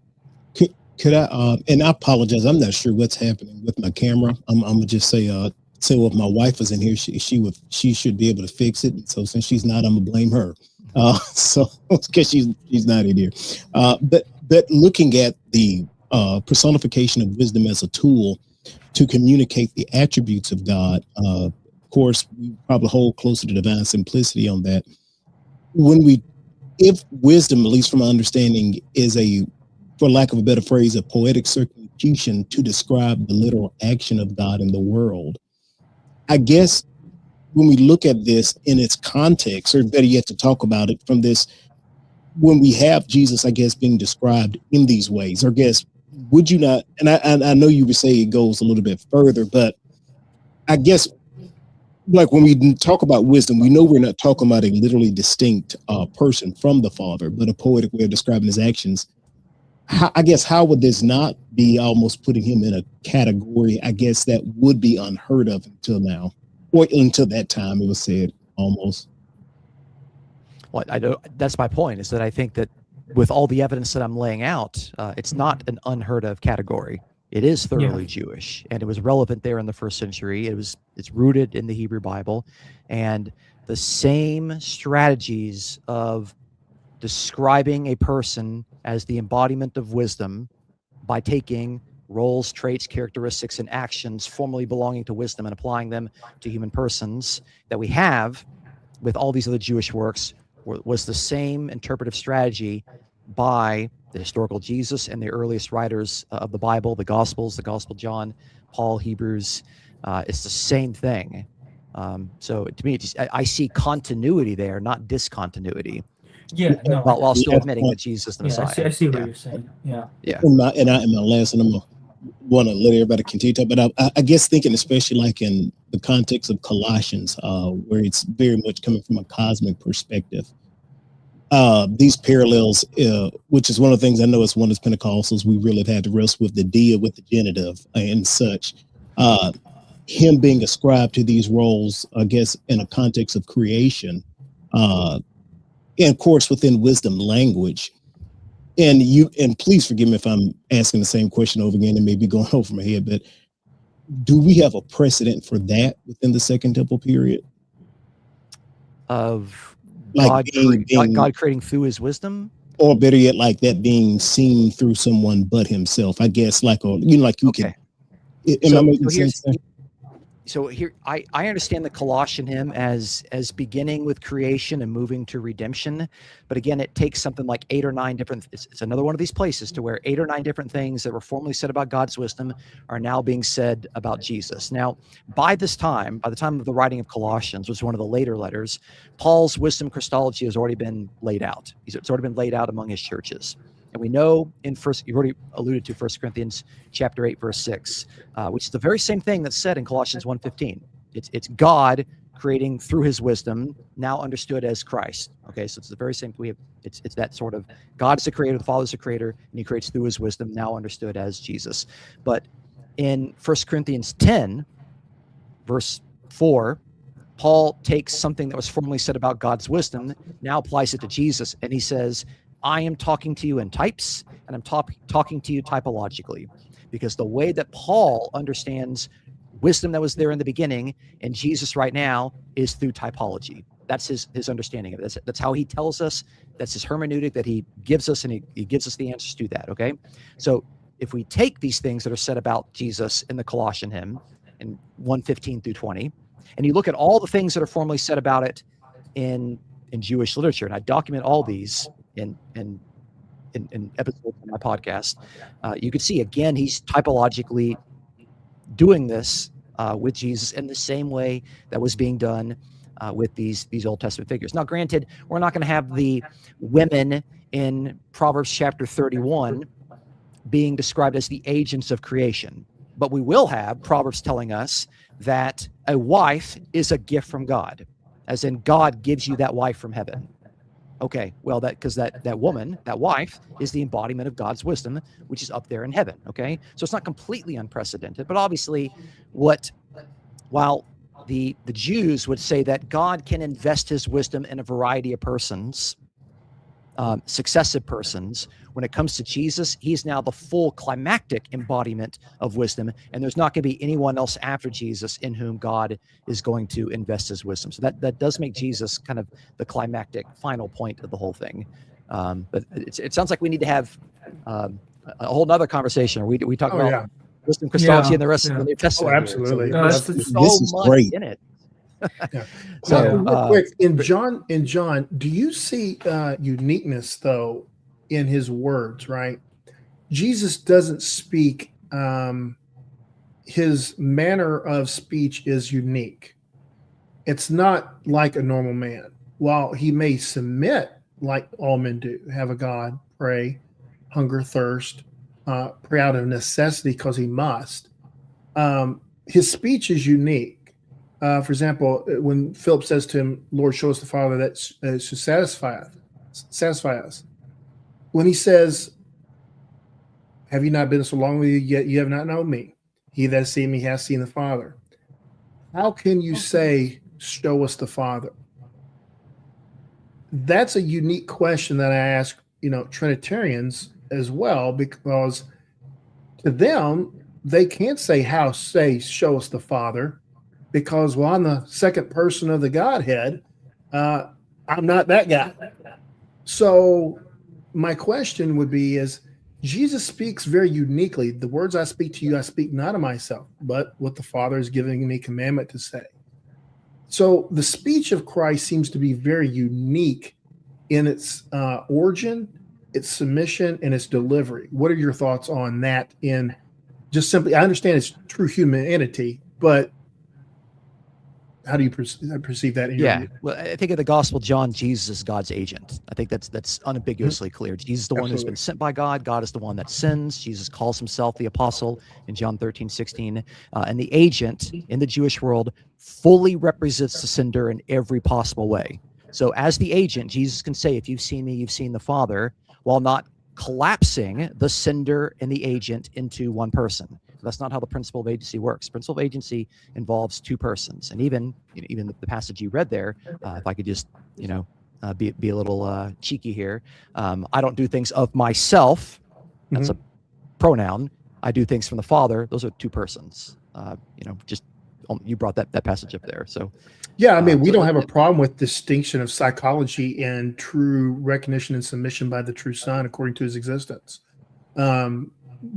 Could I? And I apologize. I'm not sure what's happening with my camera. I'm gonna just say if my wife was in here, she should be able to fix it. So since she's not, I'm gonna blame her. So because she's not in here. But looking at the personification of wisdom as a tool to communicate the attributes of God, of course, we probably hold closer to divine simplicity on that. If wisdom, at least from my understanding, is for lack of a better phrase, a poetic circumlocution to describe the literal action of God in the world, I guess when we look at this in its context, or better yet, to talk about it from this, when we have Jesus, I guess, being described in these ways, or guess, would you not, and I know you would say it goes a little bit further, but I guess, like when we talk about wisdom, we know we're not talking about a literally distinct person from the Father, but a poetic way of describing his actions. How would this not be almost putting him in a category, I guess, that would be unheard of until now, or until that time it was said almost? Well, that's my point, is that I think that with all the evidence that I'm laying out, it's not an unheard of category. It is thoroughly Jewish, and it was relevant there in the first century. It's rooted in the Hebrew Bible, and the same strategies of describing a person as the embodiment of wisdom by taking roles, traits, characteristics, and actions formerly belonging to wisdom and applying them to human persons that we have with all these other Jewish works was the same interpretive strategy by the historical Jesus and the earliest writers of the Bible, the Gospels, the Gospel John, Paul, Hebrews. It's the same thing. So to me, I see continuity there, not discontinuity. Yeah, no. While still admitting that Jesus is the Messiah. I see what you're saying. Yeah. And my last, and I'm gonna want to let everybody continue to talk, but I guess thinking especially like in the context of Colossians, where it's very much coming from a cosmic perspective. These parallels, which is one of the things I know as Oneness Pentecostals, we really have had to wrestle with the dia with the genitive and such. Him being ascribed to these roles, I guess, in a context of creation, and of course within wisdom language. And please forgive me if I'm asking the same question over again and maybe going over my head, but do we have a precedent for that within the Second Temple period? Of like God creating through his wisdom? Or better yet, like that being seen through someone but himself, I guess, like you Okay. could. Am I making sense there? So here, I understand the Colossian hymn as beginning with creation and moving to redemption. But again, it takes something like 8 or 9 different, it's another one of these places to where 8 or 9 different things that were formerly said about God's wisdom are now being said about Jesus. Now, by the time of the writing of Colossians, which was one of the later letters, Paul's Wisdom Christology has already been laid out. It's already been laid out among his churches. And we know in you already alluded to 1 Corinthians chapter 8, verse 6, which is the very same thing that's said in Colossians 1:15. It's God creating through his wisdom, now understood as Christ. Okay, so it's the very same. It's that sort of God is the creator, the Father is the creator, and he creates through his wisdom, now understood as Jesus. But in 1 Corinthians 10, verse 4, Paul takes something that was formerly said about God's wisdom, now applies it to Jesus, and he says, I am talking to you in types, and I'm talking to you typologically, because the way that Paul understands wisdom that was there in the beginning and Jesus right now is through typology. That's his understanding of it. That's how he tells us. That's his hermeneutic that he gives us, and he gives us the answers to that, okay? So if we take these things that are said about Jesus in the Colossian hymn in 1:15 through 20, and you look at all the things that are formally said about it in Jewish literature, and I document all these in episodes of my podcast, you could see, again, he's typologically doing this with Jesus in the same way that was being done with these Old Testament figures. Now, granted, we're not going to have the women in Proverbs chapter 31 being described as the agents of creation, but we will have Proverbs telling us that a wife is a gift from God, as in God gives you that wife from heaven. Okay, well, because that woman, that wife, is the embodiment of God's wisdom, which is up there in heaven. Okay, so it's not completely unprecedented, but obviously, while the Jews would say that God can invest his wisdom in a variety of persons, successive persons, when it comes to Jesus, he's now the full climactic embodiment of wisdom, and there's not going to be anyone else after Jesus in whom God is going to invest his wisdom. So that does make Jesus kind of the climactic final point of the whole thing. But it sounds like we need to have a whole nother conversation. Or we talk about Wisdom Christology and the rest of the New Testament. Oh, absolutely. This is much great. in it. So, real quick, in John, do you see uniqueness though in his words? Right, Jesus doesn't speak. His manner of speech is unique. It's not like a normal man. While he may submit like all men do, have a God, pray, hunger, thirst, pray out of necessity because he must. His speech is unique. For example, when Philip says to him, Lord, show us the Father, that should satisfy us. When he says, have you not been so long with you, yet you have not known me? He that has seen me has seen the Father. How can you say, show us the Father? That's a unique question that I ask, Trinitarians as well, because to them, they can't say, show us the Father. Because, I'm the second person of the Godhead. I'm not that guy. So my question would be is, Jesus speaks very uniquely. The words I speak to you, I speak not of myself, but what the Father is giving me commandment to say. So the speech of Christ seems to be very unique in its origin, its submission, and its delivery. What are your thoughts on that? In just simply, I understand it's true humanity, but how do you perceive that in your view? Well, I think of the Gospel, John, Jesus is God's agent. I think that's unambiguously clear. Jesus is the one who's been sent by God. God is the one that sends. Jesus calls himself the apostle in John 13:16. And the agent in the Jewish world fully represents the sender in every possible way. So as the agent, Jesus can say, if you've seen me, you've seen the Father, while not collapsing the sender and the agent into one person. That's not how the principle of agency works. Principle of agency involves two persons, and even the passage you read there. If I could just be a little cheeky here, I don't do things of myself. That's a pronoun. I do things from the Father. Those are two persons. You brought that passage up there. So yeah, I mean, we don't have a problem with distinction of psychology and true recognition and submission by the true Son according to his existence.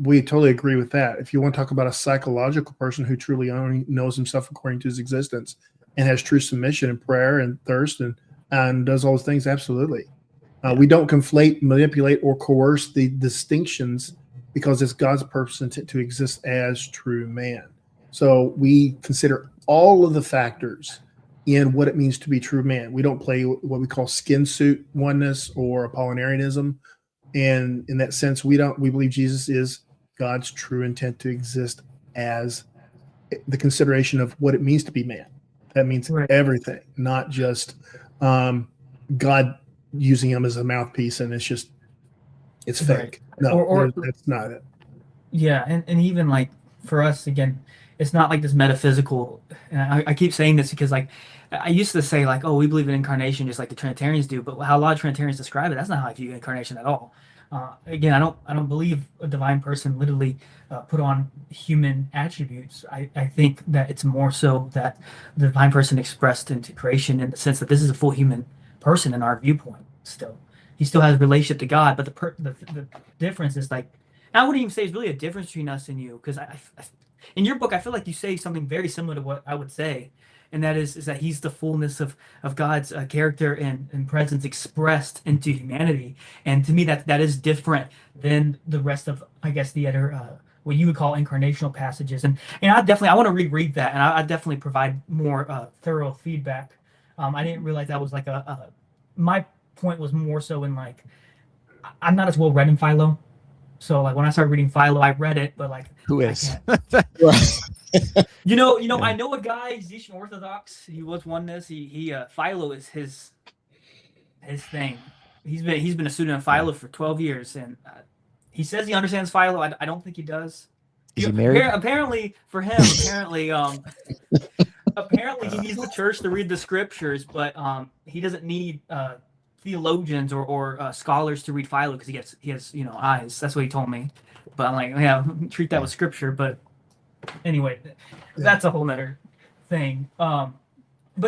We totally agree with that. If you want to talk about a psychological person who truly only knows himself according to his existence and has true submission and prayer and thirst and does all those things, absolutely. We don't conflate, manipulate, or coerce the distinctions because it's God's purpose to exist as true man. So we consider all of the factors in what it means to be true man. We don't play what we call skin suit oneness or Apollinarianism. And in that sense, we believe Jesus is God's true intent to exist as the consideration of what it means to be man. That means everything, not just God using him as a mouthpiece and it's fake. No, that's not it. Yeah, and even like for us, again, it's not like this metaphysical. And I keep saying this because like I used to say like, oh, we believe in incarnation just like the Trinitarians do, but how a lot of Trinitarians describe it, that's not how I view incarnation at all. Again, I don't believe a divine person literally put on human attributes. I think that it's more so that the divine person expressed into creation in the sense that this is a full human person in our viewpoint. Still, he still has a relationship to God, but the difference is like I wouldn't even say it's really a difference between us and you, because in your book I feel like you say something very similar to what I would say, and that is that he's the fullness of God's character and presence expressed into humanity. And to me, that is different than the rest of, I guess, the other what you would call incarnational passages. And I want to reread that, and I definitely provide more thorough feedback. I didn't realize that was like my point was more so in like I'm not as well read in Philo. So like when I started reading Philo, I read it, but like Who is? Right. I know a guy, he's Eastern Orthodox. He was oneness. He Philo is his thing. He's been a student of Philo for 12 years, and he says he understands Philo. I don't think he does. Is he married? Apparently, for him, apparently he needs the church to read the scriptures, but he doesn't need theologians or scholars to read Philo because he has eyes. That's what he told me. But I'm like, yeah, treat that with scripture. But anyway, that's a whole nother thing. But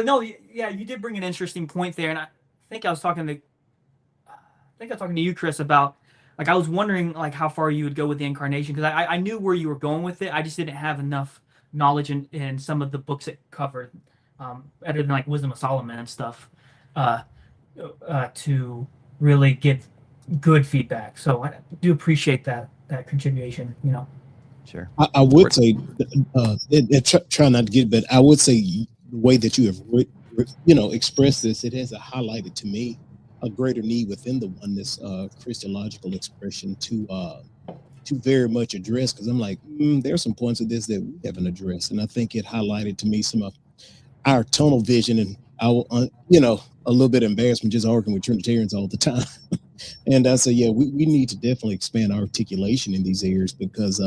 no, yeah, you did bring an interesting point there, and I think I was talking to you, Chris, about like I was wondering like how far you would go with the incarnation, because I knew where you were going with it. I just didn't have enough knowledge in some of the books it covered, other than like Wisdom of Solomon and stuff, to really give good feedback. So I do appreciate that contribution. Sure. I would say, try not to get, but I would say the way that you have, expressed this, it has highlighted to me a greater need within the oneness Christological expression to very much address, because I'm like, there's some points of this that we haven't addressed, and I think it highlighted to me some of our tunnel vision, and our, a little bit of embarrassment just arguing with Trinitarians all the time. And I say, yeah, we need to definitely expand our articulation in these areas, because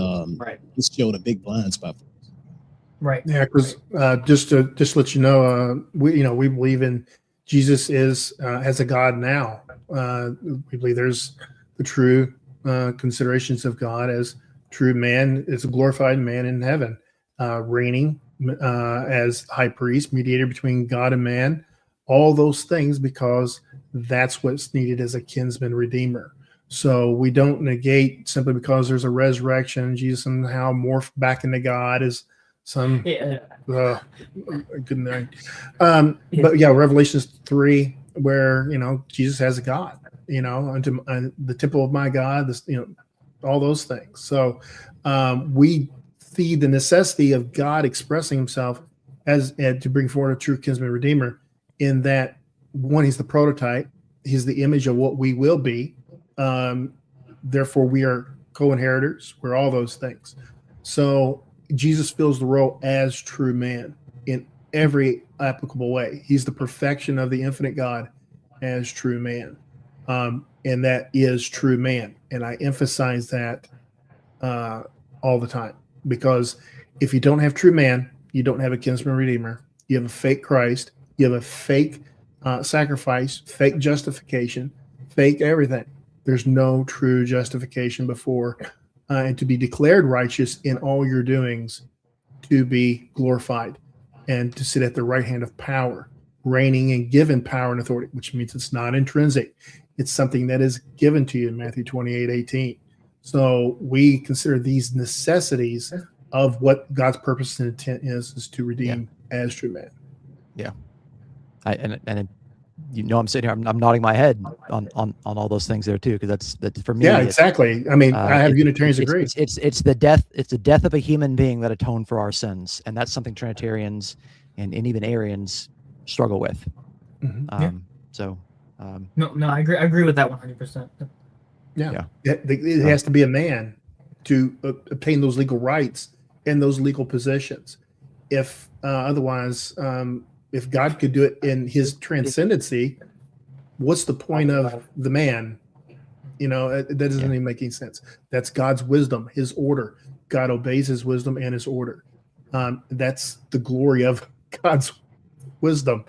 it's showed a big blind spot for us. Right. Yeah, because just to let you know, we believe in Jesus is as a God now. We believe there's the true considerations of God as true man, is a glorified man in heaven, reigning as high priest, mediator between God and man. All those things, because that's what's needed as a kinsman redeemer. So we don't negate simply because there's a resurrection, Jesus somehow morphed back into God as some good night. But yeah, Revelations 3, where Jesus has a God, unto the temple of my God, this, all those things. So we see the necessity of God expressing himself as to bring forward a true kinsman redeemer, in that one, he's the prototype, he's the image of what we will be. Therefore, we are co-inheritors. We're all those things. So Jesus fills the role as true man in every applicable way. He's the perfection of the infinite God as true man. And that is true man. And I emphasize that all the time, because if you don't have true man, you don't have a kinsman redeemer. You have a fake Christ. You have a fake sacrifice, fake justification, fake everything. There's no true justification before, and to be declared righteous in all your doings, to be glorified, and to sit at the right hand of power, reigning and given power and authority, which means it's not intrinsic. It's something that is given to you in Matthew 28:18. So we consider these necessities of what God's purpose and intent is to redeem as true man. Yeah. And I'm sitting here, I'm nodding my head on all those things there too, because that's for me. Yeah, exactly. I mean, I have Unitarians agree. It's the death of a human being that atoned for our sins, and that's something Trinitarians and even Arians struggle with. Mm-hmm. So no, I agree with that 100%. Yeah. It has to be a man to obtain those legal rights and those legal positions. If otherwise, if God could do it in his transcendency, what's the point of the man? That doesn't even make any sense. That's God's wisdom, his order. God obeys his wisdom and his order. That's the glory of God's wisdom,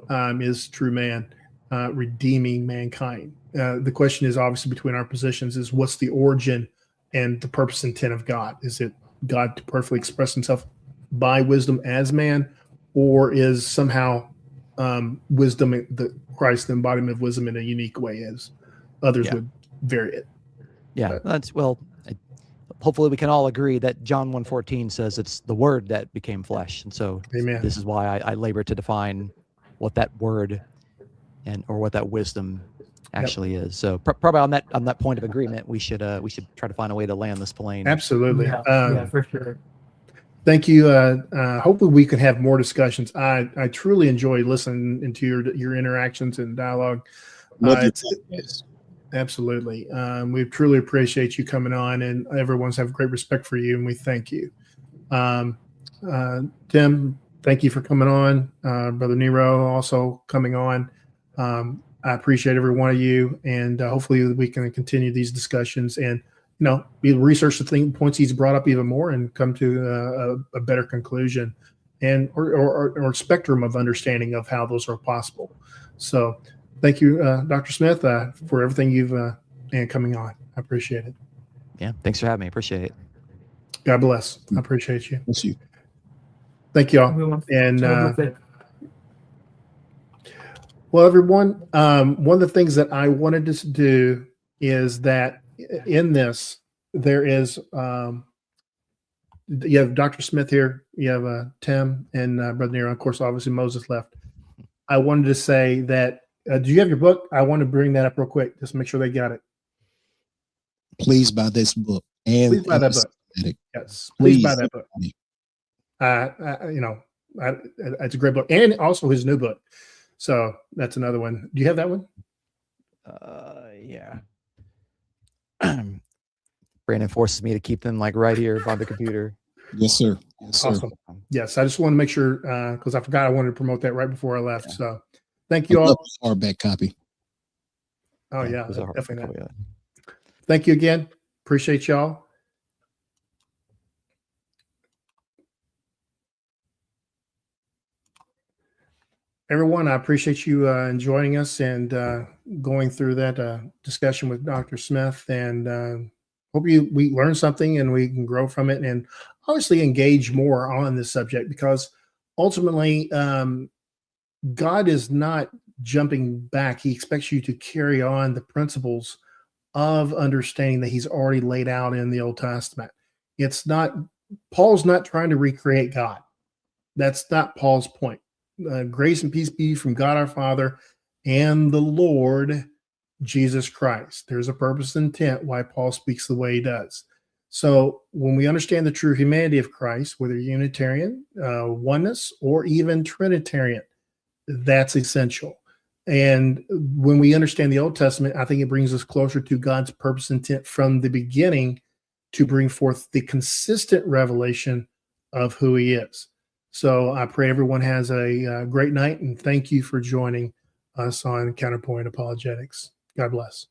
is true man, redeeming mankind. The question is obviously between our positions is what's the origin and the purpose intent of God? Is it God to perfectly express himself by wisdom as man, or is somehow wisdom, the Christ, the embodiment of wisdom in a unique way, as others would vary it? Yeah, hopefully we can all agree that John 1:14 says it's the Word that became flesh, and so Amen. This is why I labor to define what that word or what that wisdom actually is. So probably on that point of agreement, we should try to find a way to land this plane. Absolutely. Yeah, for sure. Thank you. Hopefully we can have more discussions. I truly enjoy listening to your interactions and dialogue. Absolutely. We truly appreciate you coming on, and everyone's have great respect for you, and we thank you. Tim, thank you for coming on. Brother Nero also coming on. I appreciate every one of you, and hopefully we can continue these discussions and we research the points he's brought up even more and come to a better conclusion and or spectrum of understanding of how those are possible. So thank you, Dr. Smith, for everything you've and coming on. I appreciate it. Yeah, thanks for having me. Appreciate it. God bless. I appreciate you. Thank you. Thank you all. And well, everyone, one of the things that I wanted to do is that in this, there is you have Dr. Smith here, you have Tim and Brother Nero. Of course, obviously Moses left. I wanted to say that, do you have your book? I want to bring that up real quick, just make sure they got it. Please buy this book. And please buy that book. Yes, please buy that book. It's a great book, and also his new book. So that's another one. Do you have that one? Yeah. Brandon forces me to keep them like right here on the computer. Yes, sir. Yes, sir. Awesome. Yes, I just want to make sure because I forgot I wanted to promote that right before I left. Yeah. So thank you all. Hardback copy. Oh yeah, definitely. That. Thank you again. Appreciate y'all. Everyone, I appreciate you joining us and going through that discussion with Dr. Smith, and hope we learn something and we can grow from it and obviously engage more on this subject, because ultimately God is not jumping back. He expects you to carry on the principles of understanding that he's already laid out in the Old Testament. It's not, Paul's not trying to recreate God. That's not Paul's point. Grace and peace be from God our Father and the Lord Jesus Christ. There's a purpose and intent why Paul speaks the way he does. So when we understand the true humanity of Christ, whether Unitarian, oneness, or even Trinitarian, that's essential. And when we understand the Old Testament, I think it brings us closer to God's purpose and intent from the beginning to bring forth the consistent revelation of who he is. So I pray everyone has a great night, and thank you for joining us on Counterpoint Apologetics. God bless.